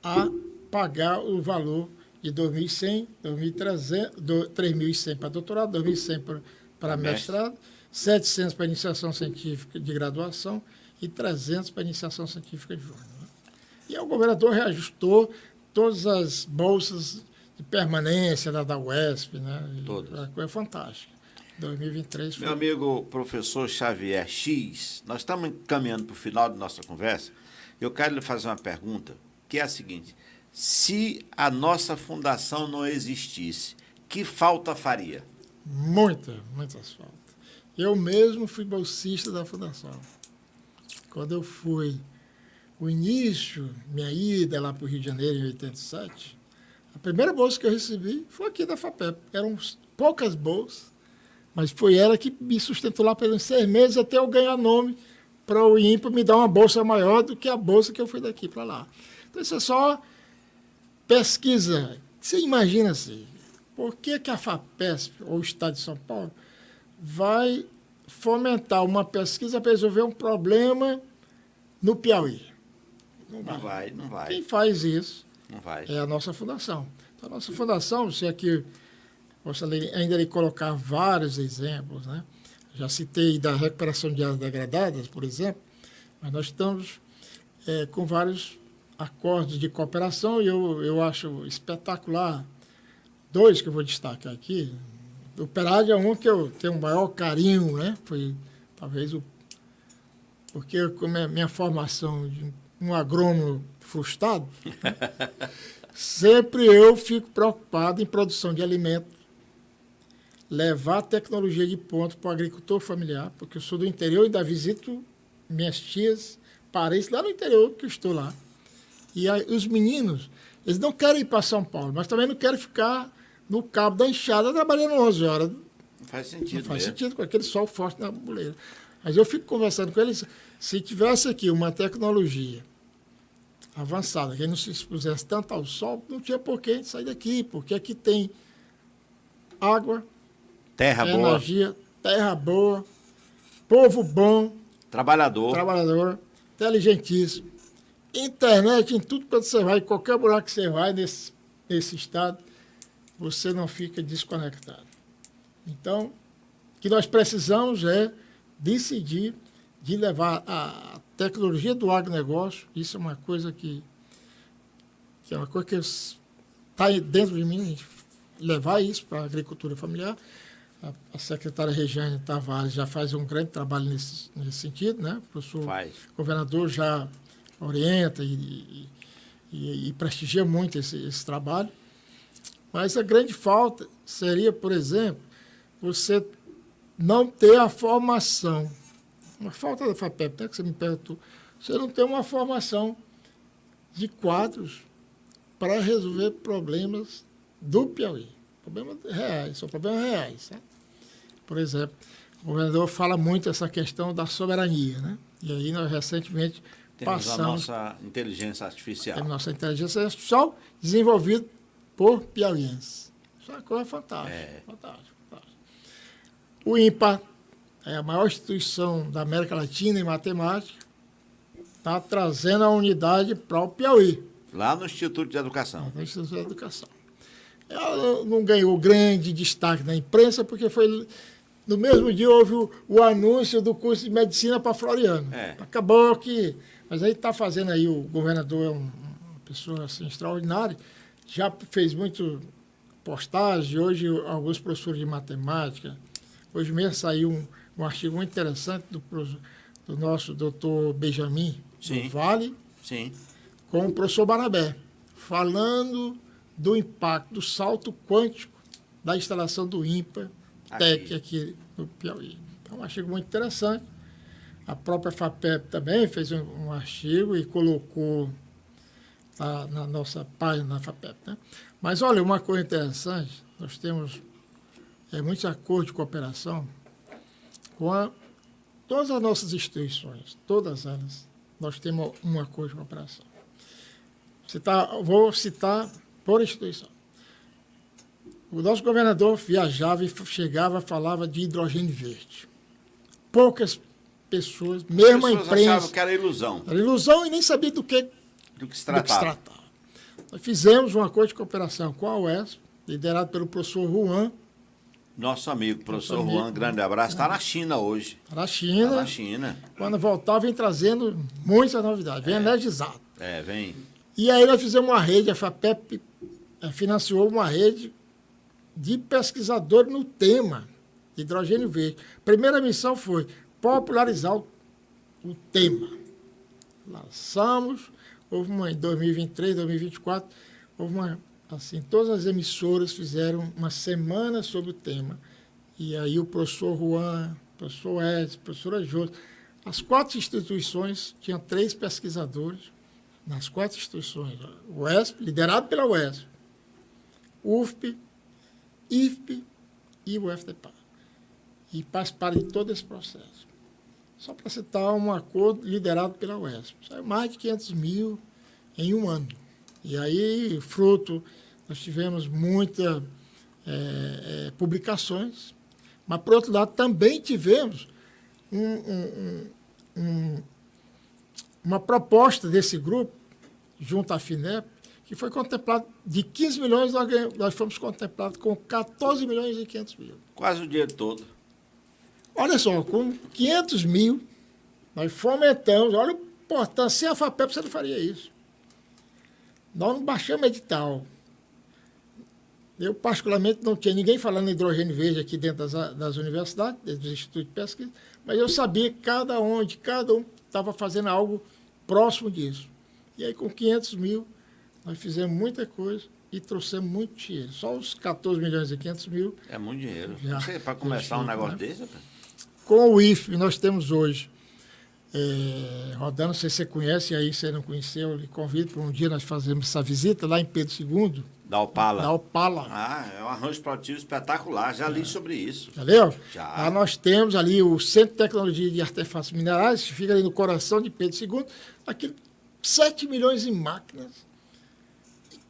a pagar o valor de 2.100, 3.100 para doutorado, 2.100 para mestrado, 700 para iniciação científica de graduação e 300 para iniciação científica de júnior. Né? E aí o governador reajustou todas as bolsas de permanência da UESP, né? Todas. Uma coisa fantástica. 2023 foi... Meu amigo professor Xavier X, nós estamos caminhando para o final da nossa conversa. Eu quero lhe fazer uma pergunta, que é a seguinte: se a nossa fundação não existisse, que falta faria? Muitas faltas. Eu mesmo fui bolsista da fundação. Quando eu fui, o início, minha ida lá para o Rio de Janeiro em 87, a primeira bolsa que eu recebi foi aqui da FAPEP. Eram poucas bolsas, mas foi ela que me sustentou lá pelos 6 meses até eu ganhar nome para o INPA me dar uma bolsa maior do que a bolsa que eu fui daqui para lá. Então, isso é só pesquisa. Você imagina assim, por que a FAPESP, ou o Estado de São Paulo, vai fomentar uma pesquisa para resolver um problema no Piauí? Não vai. Quem faz isso não vai. É a nossa fundação. Então, a nossa fundação, se aqui posso ainda lhe colocar vários exemplos, né? Já citei da recuperação de áreas degradadas, por exemplo, mas nós estamos com vários acordos de cooperação e eu acho espetacular 2 que eu vou destacar aqui. O Perádio é um que eu tenho o maior carinho, né? Foi talvez porque como é minha formação de um agrônomo frustrado, né? Sempre eu fico preocupado em produção de alimento, levar tecnologia de ponta para o agricultor familiar, porque eu sou do interior e ainda visito minhas tias, parentes lá no interior que eu estou lá. E aí, os meninos, eles não querem ir para São Paulo, mas também não querem ficar no cabo da enxada trabalhando 11 horas. Não faz sentido. Não faz sentido com aquele sol forte na boleira. Mas eu fico conversando com eles, se tivesse aqui uma tecnologia avançada, que não se expusesse tanto ao sol, não tinha por que sair daqui, porque aqui tem água, energia, terra boa, povo bom, trabalhador, inteligentíssimo, internet em tudo quanto você vai, em qualquer buraco que você vai nesse estado, você não fica desconectado. Então, o que nós precisamos é decidir de levar a tecnologia do agronegócio. Isso é uma coisa que está dentro de mim levar isso para a agricultura familiar. A secretária Regiane Tavares já faz um grande trabalho nesse sentido, né? O professor governador já orienta e prestigia muito esse trabalho. Mas a grande falta seria, por exemplo, você não ter a formação. Uma falta da FAPEP, né, que você me perguntou. Você não tem uma formação de quadros para resolver problemas do Piauí. Problemas reais, são problemas reais. Né? Por exemplo, o governador fala muito essa questão da soberania. Né? E aí nós recentemente passamos... a nossa inteligência artificial. Temos nossa inteligência artificial desenvolvida por piauienses. Isso é uma coisa fantástica. Fantástico. O INPA é a maior instituição da América Latina em matemática, está trazendo a unidade para o Piauí. Lá no Instituto de Educação. No Instituto de Educação. Ela não ganhou grande destaque na imprensa, porque foi no mesmo dia houve o anúncio do curso de medicina para Floriano. Acabou que... Mas aí está fazendo aí, o governador é uma pessoa assim, extraordinária, já fez muito postagem, hoje alguns professores de matemática, hoje mesmo saiu um artigo muito interessante do nosso doutor Benjamin do Vale, com o professor Barabé, falando do impacto, do salto quântico da instalação do INPA TEC aqui no Piauí. Então, um artigo muito interessante. A própria FAPEP também fez um artigo e colocou na nossa página da FAPEP. Né? Mas, olha, uma coisa interessante, nós temos muitos acordos de cooperação com todas as nossas instituições, todas elas, nós temos um acordo de cooperação. Vou citar por instituição. O nosso governador viajava e chegava, falava de hidrogênio verde. Poucas pessoas, mesmo a imprensa... achavam que era ilusão. Era ilusão e nem sabia do que se tratava. Nós fizemos um acordo de cooperação com a UESP, liderado pelo professor Juan. Nosso amigo, professor Juan, grande abraço. Está na China hoje. Está na China. Quando voltar, vem trazendo muitas novidades, vem energizado. Vem. E aí nós fizemos uma rede, a FAPEP financiou uma rede de pesquisadores no tema de hidrogênio verde. A primeira missão foi popularizar o tema. Lançamos, houve uma em 2023, 2024, houve uma, assim, todas as emissoras fizeram uma semana sobre o tema. E aí o professor Juan, o professor Edson, a professora Jô, as 4 instituições tinham 3 pesquisadores, nas 4 instituições, o UESP, liderado pela UESP, UFP, IFP e o FDPA. E participaram de todo esse processo. Só para citar um acordo liderado pela UESP. Saiu mais de 500 mil em um ano. E aí, fruto, nós tivemos muitas publicações, mas, por outro lado, também tivemos uma proposta desse grupo, junto à FINEP, que foi contemplado de 15 milhões, nós fomos contemplados com 14 milhões e 500 mil. Quase o dinheiro todo. Olha só, com 500 mil, nós fomentamos, olha a importância, sem a FAPEP você não faria isso. Nós não baixamos edital. Eu, particularmente, não tinha ninguém falando em hidrogênio verde aqui dentro das universidades, dos institutos de pesquisa, mas eu sabia que cada um estava fazendo algo próximo disso. E aí, com 500 mil, nós fizemos muita coisa e trouxemos muito dinheiro. Só os 14 milhões e 500 mil... É muito dinheiro. Para começar um negócio desse, rapaz? Com o IFE, nós temos hoje, rodando, não sei se você conhece, aí você não conheceu, eu lhe convido para um dia nós fazermos essa visita lá em Pedro II. Da Opala. Da Opala. É um arranjo produtivo espetacular, já li sobre isso. Já leu? Já. Lá nós temos ali o Centro de Tecnologia de Artefatos Minerais, que fica ali no coração de Pedro II, aqui 7 milhões de máquinas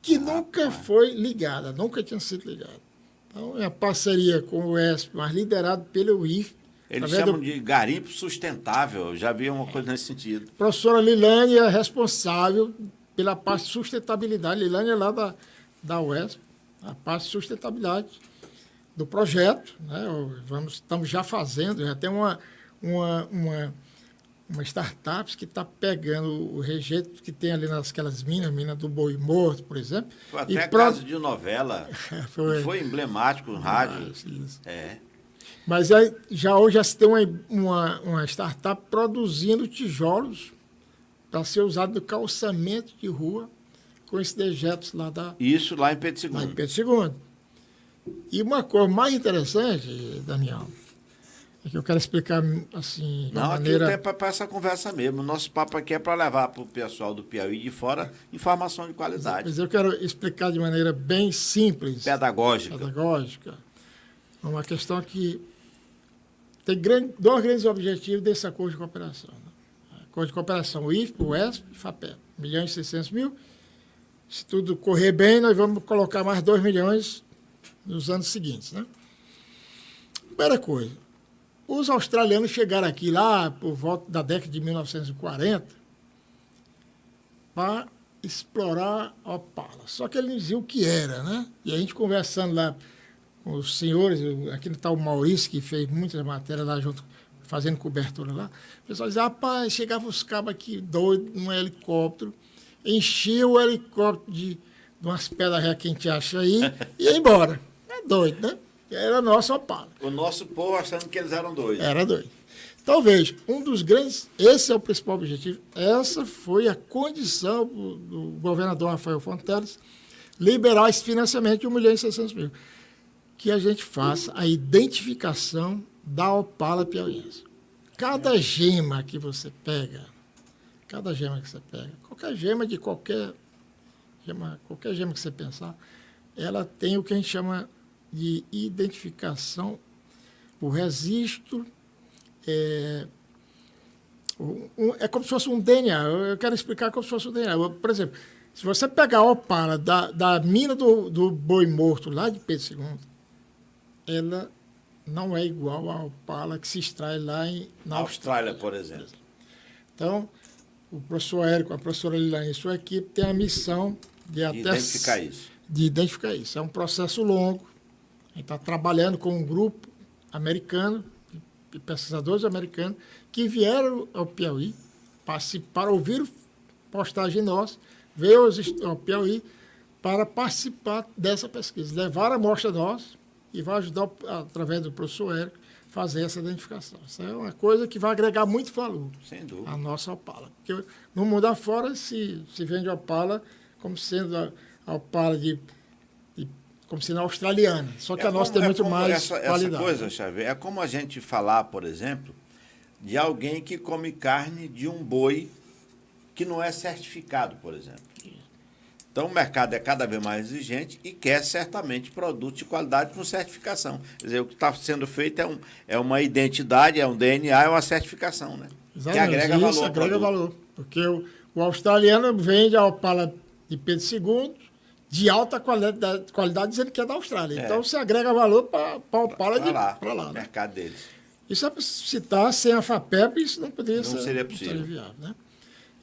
que nunca foi ligada, nunca tinha sido ligada. Então, é a parceria com o ESP, mas liderado pelo IFE. Eles chamam de garimpo sustentável, já vi uma coisa nesse sentido. A professora Lilânia é responsável pela parte de sustentabilidade. Lilânia é lá da UESP, a parte de sustentabilidade do projeto. Né? Estamos já fazendo, já tem uma startup que está pegando o rejeito que tem ali naquelas minas, mina do Boi Morto, por exemplo. Foi até caso de novela. Foi emblemático no rádio. Isso. É. Mas aí, hoje já se tem uma startup produzindo tijolos para ser usado no calçamento de rua com esses dejetos lá da... Isso lá em Pedro II. Lá em Pedro II. E uma coisa mais interessante, Daniel, é que eu quero explicar assim, de uma maneira... Não, aqui é para essa conversa mesmo. O nosso papo aqui é para levar para o pessoal do Piauí de fora informação de qualidade. Mas eu quero explicar de maneira bem simples. Pedagógica. Uma questão que tem dois grandes objetivos desse acordo de cooperação. Né? Acordo de cooperação, o IFP, o ESP e o FAPEP. 1.600.000. Se tudo correr bem, nós vamos colocar mais 2 milhões nos anos seguintes. Né? Primeira coisa, os australianos chegaram aqui lá por volta da década de 1940 para explorar a opala. Só que eles não diziam o que era, né? E a gente conversando lá com os senhores, aqui está o Maurício, que fez muitas matérias lá junto, fazendo cobertura lá. O pessoal dizia, rapaz, chegavam os cabos aqui doidos num helicóptero, enchia o helicóptero de umas pedras que a gente acha aí e ia embora. É doido, né? Era a nossa opala. O nosso povo achando que eles eram doidos. Era doido. Então, veja, um dos grandes... Esse é o principal objetivo. Essa foi a condição do governador Rafael Fonteles liberar esse financiamento de 1.600.000. Que a gente faça a identificação da opala piauiense. Cada gema que você pega, qualquer gema de qualquer gema que você pensar, ela tem o que a gente chama de identificação, o registro, é como se fosse um DNA. Eu quero explicar como se fosse um DNA. Por exemplo, se você pegar a opala da mina do Boi Morto, lá de Pedro II, ela não é igual à opala que se extrai lá na Austrália, por exemplo. Então, o professor Érico, a professora Lilane e sua equipe tem a missão de identificar isso. É um processo longo. A gente está trabalhando com um grupo americano, de pesquisadores americanos, que vieram ao Piauí para ouvir postagem nossa, veio ao Piauí para participar dessa pesquisa. Levaram a amostra nossa e vai ajudar, através do professor Érico, fazer essa identificação. Isso é uma coisa que vai agregar muito valor à nossa opala. Porque no mundo afora se vende opala como sendo a opala como sendo australiana. Só que a nossa tem muito mais qualidade. Essa coisa, Xavier, é como a gente falar, por exemplo, de alguém que come carne de um boi que não é certificado, por exemplo. Então, o mercado é cada vez mais exigente e quer certamente produtos de qualidade com certificação. Quer dizer, o que está sendo feito é uma identidade, é um DNA, é uma certificação, né? Exatamente. Que agrega valor. Isso agrega valor. Porque o australiano vende a opala de Pedro II de alta qualidade dizendo que é da Austrália. Então, você agrega valor para a opala para lá. O mercado deles. Isso é para citar, sem a FAPEP, isso não poderia ser. Não seria possível. Não seria viável, né?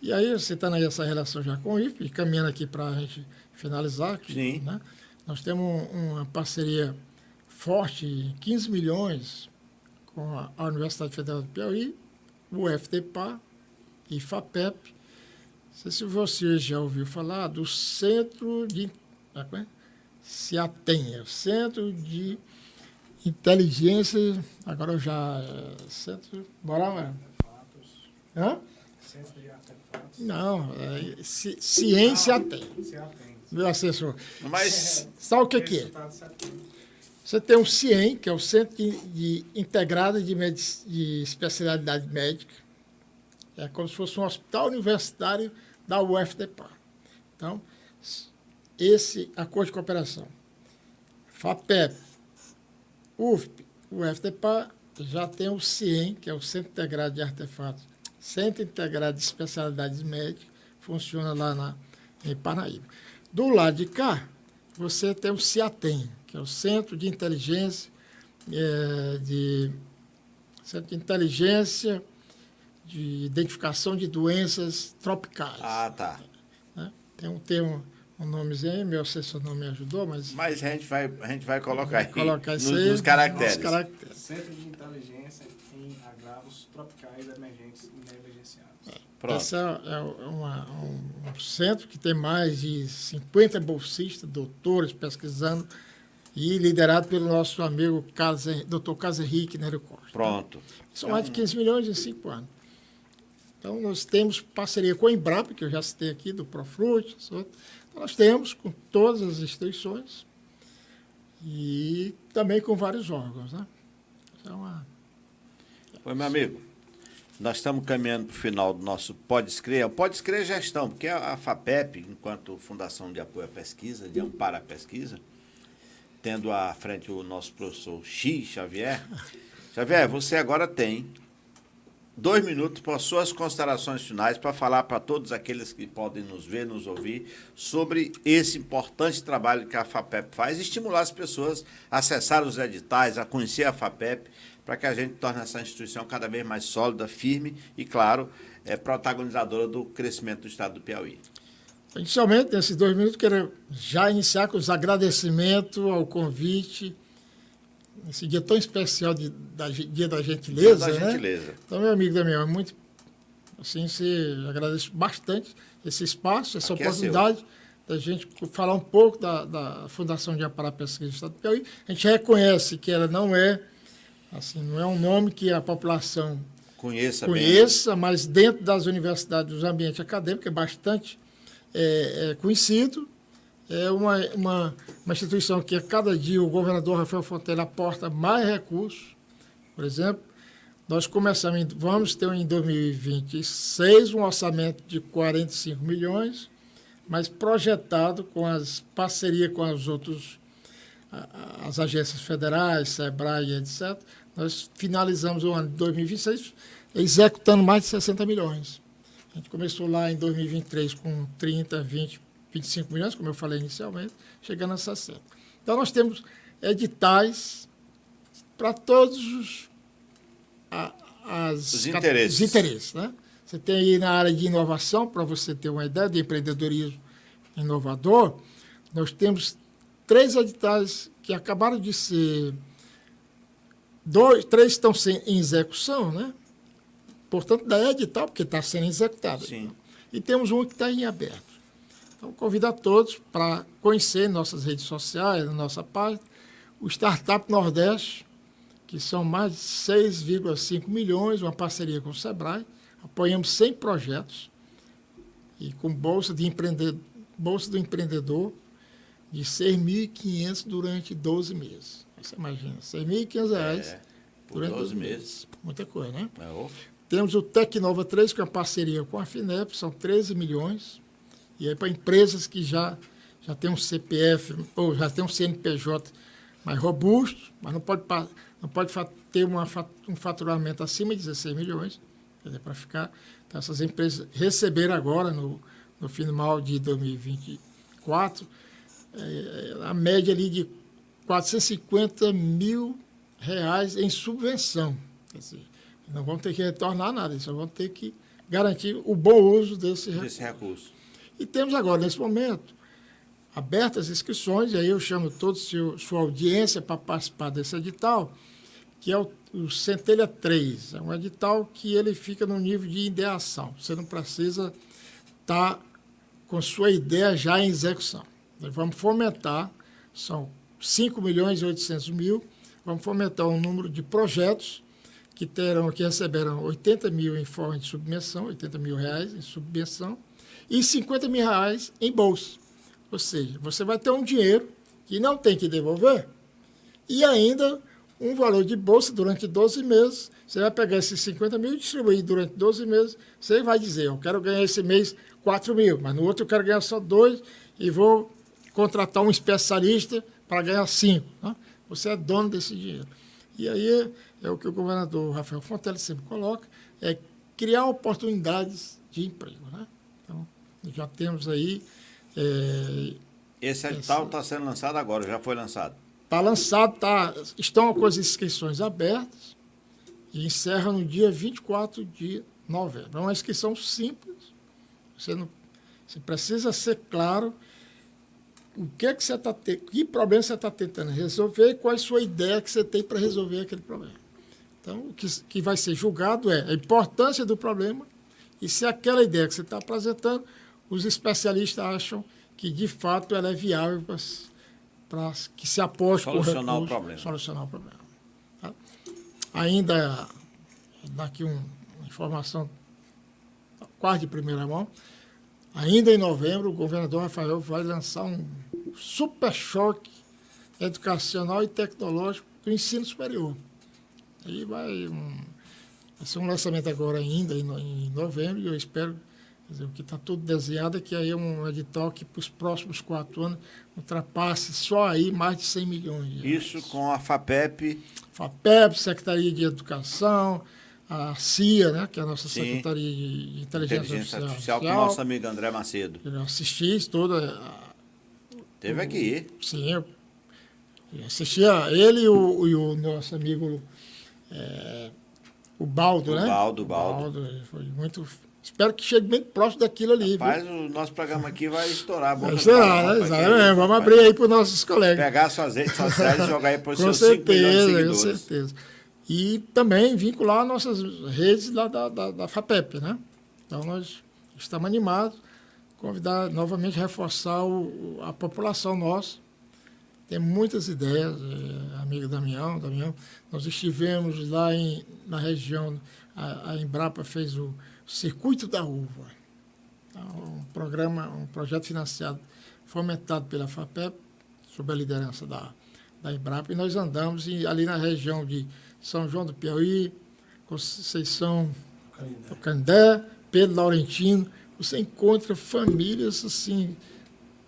E aí, citando aí essa relação já com o IFP, caminhando aqui para a gente finalizar, Sim. Né? Nós temos uma parceria forte, 15 milhões, com a Universidade Federal do Piauí, o FTPA e FAPEP. Não sei se você já ouviu falar do Centro de... CIATEM, o Centro de Inteligência... Agora eu já... Centro... Bora lá. Hã? Centro de Artefatos. Não, Ciência tem. Meu assessor. Mas sabe o que é? Você tem o CIEM, que é o Centro de Integrado de Especialidade Médica. É como se fosse um hospital universitário da UFDPA. Então, esse acordo de cooperação, FAPEP, UFP, UFDPA, já tem o CIEM, que é o Centro Integrado de Artefatos, Centro Integrado de Especialidades Médicas, funciona lá em Parnaíba. Do lado de cá, você tem o CIATEM, que é o Centro de Inteligência de Identificação de Doenças Tropicais. Ah, tá. Né? Tem um nomezinho, meu assessor não me ajudou, mas a gente vai colocar aí nos caracteres. Centro de Inteligência em Agravos Tropicais Emergentes e Emergência beneficiados. Pronto. Esse é um centro que tem mais de 50 bolsistas, doutores, pesquisando, e liderado pelo nosso amigo Dr. Carlos Henrique Nery Costa. Pronto. São mais de 15 milhões em 5 anos. Então, nós temos parceria com a Embrapa, que eu já citei aqui, do Profruti. Então, nós temos com todas as instituições e também com vários órgãos. Né? Oi, meu amigo. Nós estamos caminhando para o final do nosso Pode Escrever. Pode Escrever Gestão, porque a FAPEP, enquanto Fundação de Apoio à Pesquisa, de Amparo à Pesquisa, tendo à frente o nosso professor X Xavier. Xavier, você agora tem 2 minutos para suas considerações finais, para falar para todos aqueles que podem nos ver, nos ouvir, sobre esse importante trabalho que a FAPEP faz, e estimular as pessoas a acessar os editais, a conhecer a FAPEP, para que a gente torne essa instituição cada vez mais sólida, firme e, claro, protagonizadora do crescimento do estado do Piauí. Inicialmente, nesses 2 minutos, quero já iniciar com os agradecimentos ao convite, nesse dia tão especial, Dia da Gentileza. Dia da Gentileza. Né? Então, meu amigo Damião, é muito, assim, agradeço bastante esse espaço, essa oportunidade da gente falar um pouco da Fundação de Amparo à Pesquisa do Estado do Piauí. A gente reconhece que ela não é um nome que a população conheça, mas dentro das universidades, dos ambientes acadêmicos, é bastante conhecido. É uma instituição que a cada dia o governador Rafael Fonteles aporta mais recursos. Por exemplo, nós vamos ter em 2026 um orçamento de 45 milhões, mas projetado com as parcerias com as agências federais, SEBRAE, etc. Nós finalizamos o ano de 2026 executando mais de 60 milhões. A gente começou lá em 2023 com 30, 20, 25 milhões, como eu falei inicialmente, chegando a 60. Então, nós temos editais para todos os interesses. Né? Você tem aí na área de inovação, para você ter uma ideia, de empreendedorismo inovador, nós temos 3 editais que acabaram de ser... 3 estão em execução, né? Portanto, da edital, porque está sendo executado. Sim. E temos um que está em aberto. Então, convido a todos para conhecer nossas redes sociais, na nossa página, o Startup Nordeste, que são mais de 6,5 milhões, uma parceria com o SEBRAE. Apoiamos 100 projetos e com bolsa do empreendedor de R$ 6.500 durante 12 meses. Você imagina, R$ 6.500 durante 12 meses. Muita coisa, né? Temos o Tecnova 3, que é uma parceria com a FINEP, são 13 milhões. E aí para empresas que já têm um CPF ou já têm um CNPJ mais robusto, mas não pode ter um faturamento acima de 16 milhões, quer dizer, para ficar. Então, essas empresas receberam agora, no final de 2024, a média ali de R$450 mil em subvenção. Quer dizer, não vão ter que retornar nada, eles só vão ter que garantir o bom uso desse recurso. E temos agora, nesse momento, abertas as inscrições, e aí eu chamo toda sua audiência para participar desse edital, que é o Centelha 3. É um edital que ele fica no nível de ideação. Você não precisa estar com sua ideia já em execução. Nós vamos fomentar, são 5.800.000, vamos fomentar um número de projetos que receberão 80 mil em forma de subvenção, R$80 mil em subvenção, e R$50 mil em bolsa. Ou seja, você vai ter um dinheiro que não tem que devolver e ainda um valor de bolsa durante 12 meses. Você vai pegar esses 50 mil e distribuir durante 12 meses. Você vai dizer, eu quero ganhar esse mês 4 mil, mas no outro eu quero ganhar só 2 e vou contratar um especialista para ganhar 5. Né? Você é dono desse dinheiro. E aí é o que o governador Rafael Fonteles sempre coloca, é criar oportunidades de emprego. Né? Então, já temos aí... Esse edital está sendo lançado agora, já foi lançado? Está lançado, estão com as inscrições abertas e encerra no dia 24 de novembro. É uma inscrição simples, você precisa ser claro que problema você está tentando resolver e qual é a sua ideia que você tem para resolver aquele problema. Então, o que vai ser julgado é a importância do problema e se aquela ideia que você está apresentando, os especialistas acham que, de fato, ela é viável para que se aposte com o recurso, solucionar o problema. Tá? Ainda, daqui uma informação quase de primeira mão, ainda em novembro, o governador Rafael vai lançar um super choque educacional e tecnológico do ensino superior. Aí vai ser um lançamento agora ainda em novembro, e eu espero, o que está tudo desenhado é que aí é um edital que para os próximos 4 anos ultrapasse só aí mais de 100 milhões de reais. Isso com a FAPEP. FAPEP, Secretaria de Educação, a CIA, né, que é a nossa Secretaria de Inteligência Artificial, com o nosso amigo André Macedo. Eu assisti isso toda. Teve aqui. Sim, eu assistia ele e o nosso amigo o Baldo, né? Baldo. Foi muito. Espero que chegue bem próximo daquilo ali. Rapaz, o nosso programa aqui vai estourar. Vai estourar, né? Exatamente. Vamos abrir aí para os nossos colegas. Pegar suas redes sociais e jogar aí para os seus 5 milhões de seguidores. Com certeza. E também vincular nossas redes lá da FAPEP, né? Então, nós estamos animados, convidar novamente, reforçar a população nossa. Tem muitas ideias, amigo Damião, nós estivemos lá na região, a Embrapa fez o Circuito da Uva, um projeto financiado, fomentado pela FAPEP, sob a liderança da Embrapa, e nós andamos ali na região de São João do Piauí, Conceição do Canindé, Pedro Laurentino. Você encontra famílias assim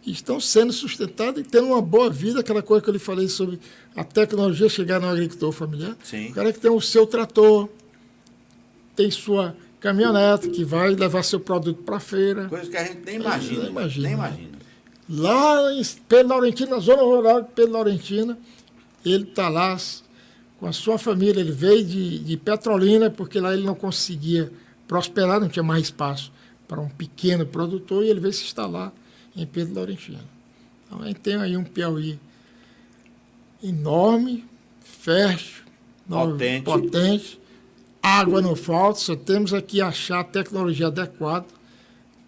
que estão sendo sustentadas e tendo uma boa vida, aquela coisa que eu lhe falei sobre a tecnologia chegar no agricultor familiar. Sim. O cara que tem o seu trator, tem sua caminhonete, que vai levar seu produto para a feira. Coisa que a gente nem imagina. Nem imagina. Lá em Pedro Laurentino, na zona rural de Pedro Laurentino, ele está lá com a sua família. Ele veio de Petrolina, porque lá ele não conseguia prosperar, não tinha mais espaço para um pequeno produtor, e ele veio se instalar em Pedro Laurentino. Então, a gente tem aí um Piauí enorme, fértil, potente. Água não falta, só temos aqui achar a tecnologia adequada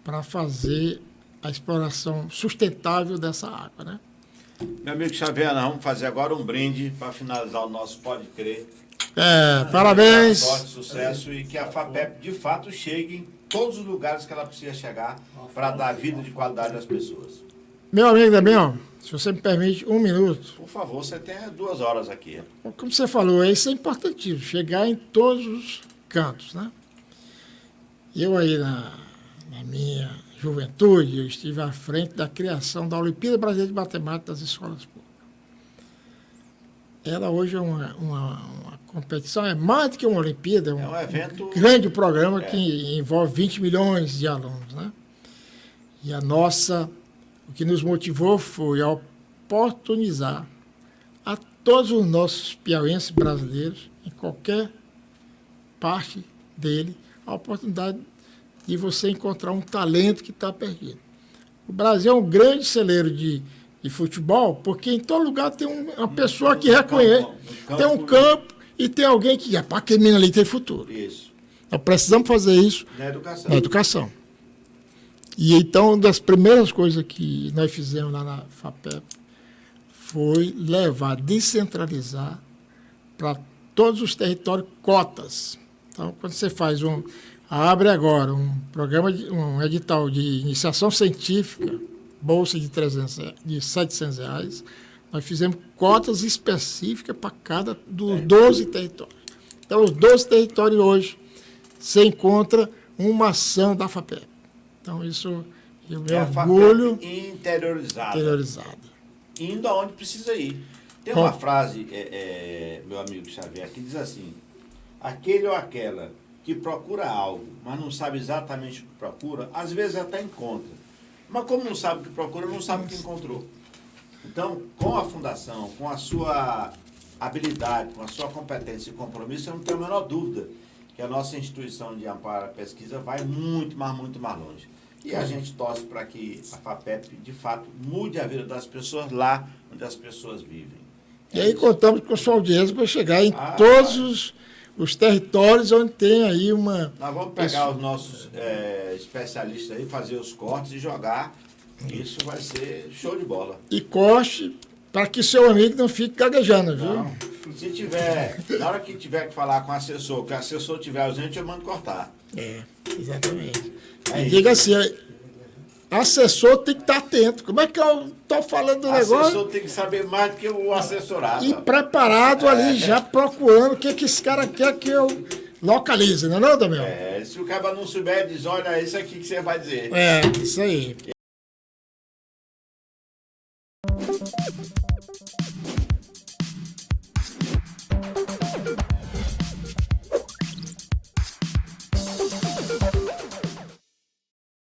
para fazer a exploração sustentável dessa água, né? Meu amigo Xavier, nós vamos fazer agora um brinde para finalizar o nosso Pode Crer. Parabéns. Sorte, sucesso, e que a FAPEP de fato chegue em todos os lugares que ela precisa chegar para dar vida de qualidade às pessoas. Meu amigo Damião, se você me permite 1 minuto. Por favor, você tem 2 horas aqui. Como você falou, isso é importantíssimo, chegar em todos os cantos, né? Eu aí na minha juventude, eu estive à frente da criação da Olimpíada Brasileira de Matemática das Escolas Públicas. Ela hoje é uma competição, é mais do que uma Olimpíada, é um evento grande programa que envolve 20 milhões de alunos, né? E o que nos motivou foi a oportunizar a todos os nossos piauienses brasileiros, em qualquer parte dele, a oportunidade de você encontrar um talento que está perdido. O Brasil é um grande celeiro de futebol, porque em todo lugar tem uma pessoa que reconhece, tem um campo e tem alguém que, aquele menino ali tem futuro. Isso. Nós precisamos fazer isso na educação. E então, uma das primeiras coisas que nós fizemos lá na FAPEP foi descentralizar para todos os territórios cotas. Então, quando você faz abre agora um programa, um edital de iniciação científica, bolsa de R$700, nós fizemos cotas específicas para cada dos 12 territórios. Então, os 12 territórios hoje, você encontra uma ação da FAPEP. Então, isso é o meu orgulho. Interiorizada. Indo aonde precisa ir. Tem uma frase, meu amigo Xavier, que diz assim: aquele ou aquela que procura algo, mas não sabe exatamente o que procura, às vezes até encontra. Mas como não sabe o que procura, não sabe o que encontrou. Então, com a fundação, com a sua habilidade, com a sua competência e compromisso, eu não tenho a menor dúvida que a nossa instituição de amparo à pesquisa vai muito mais longe. E a gente torce para que a FAPEP, de fato, mude a vida das pessoas lá onde as pessoas vivem. E aí contamos com a sua audiência para chegar em todos os territórios onde tem aí uma... Nós vamos pegar os nossos especialistas aí, fazer os cortes e jogar. Isso vai ser show de bola. E corte para que seu amigo não fique gaguejando, viu? Não. Se tiver, na hora que tiver que falar com o assessor, que o assessor tiver ausente, eu mando cortar. Exatamente. É E isso. diga assim, assessor tem que estar atento. Como é que eu estou falando do O negócio? assessor tem que saber mais do que o assessorado. E preparado ali, já procurando o que esse cara quer que eu localize, não é não, Damião? Se o cara não souber, diz, olha, isso aqui que você vai dizer. Isso aí.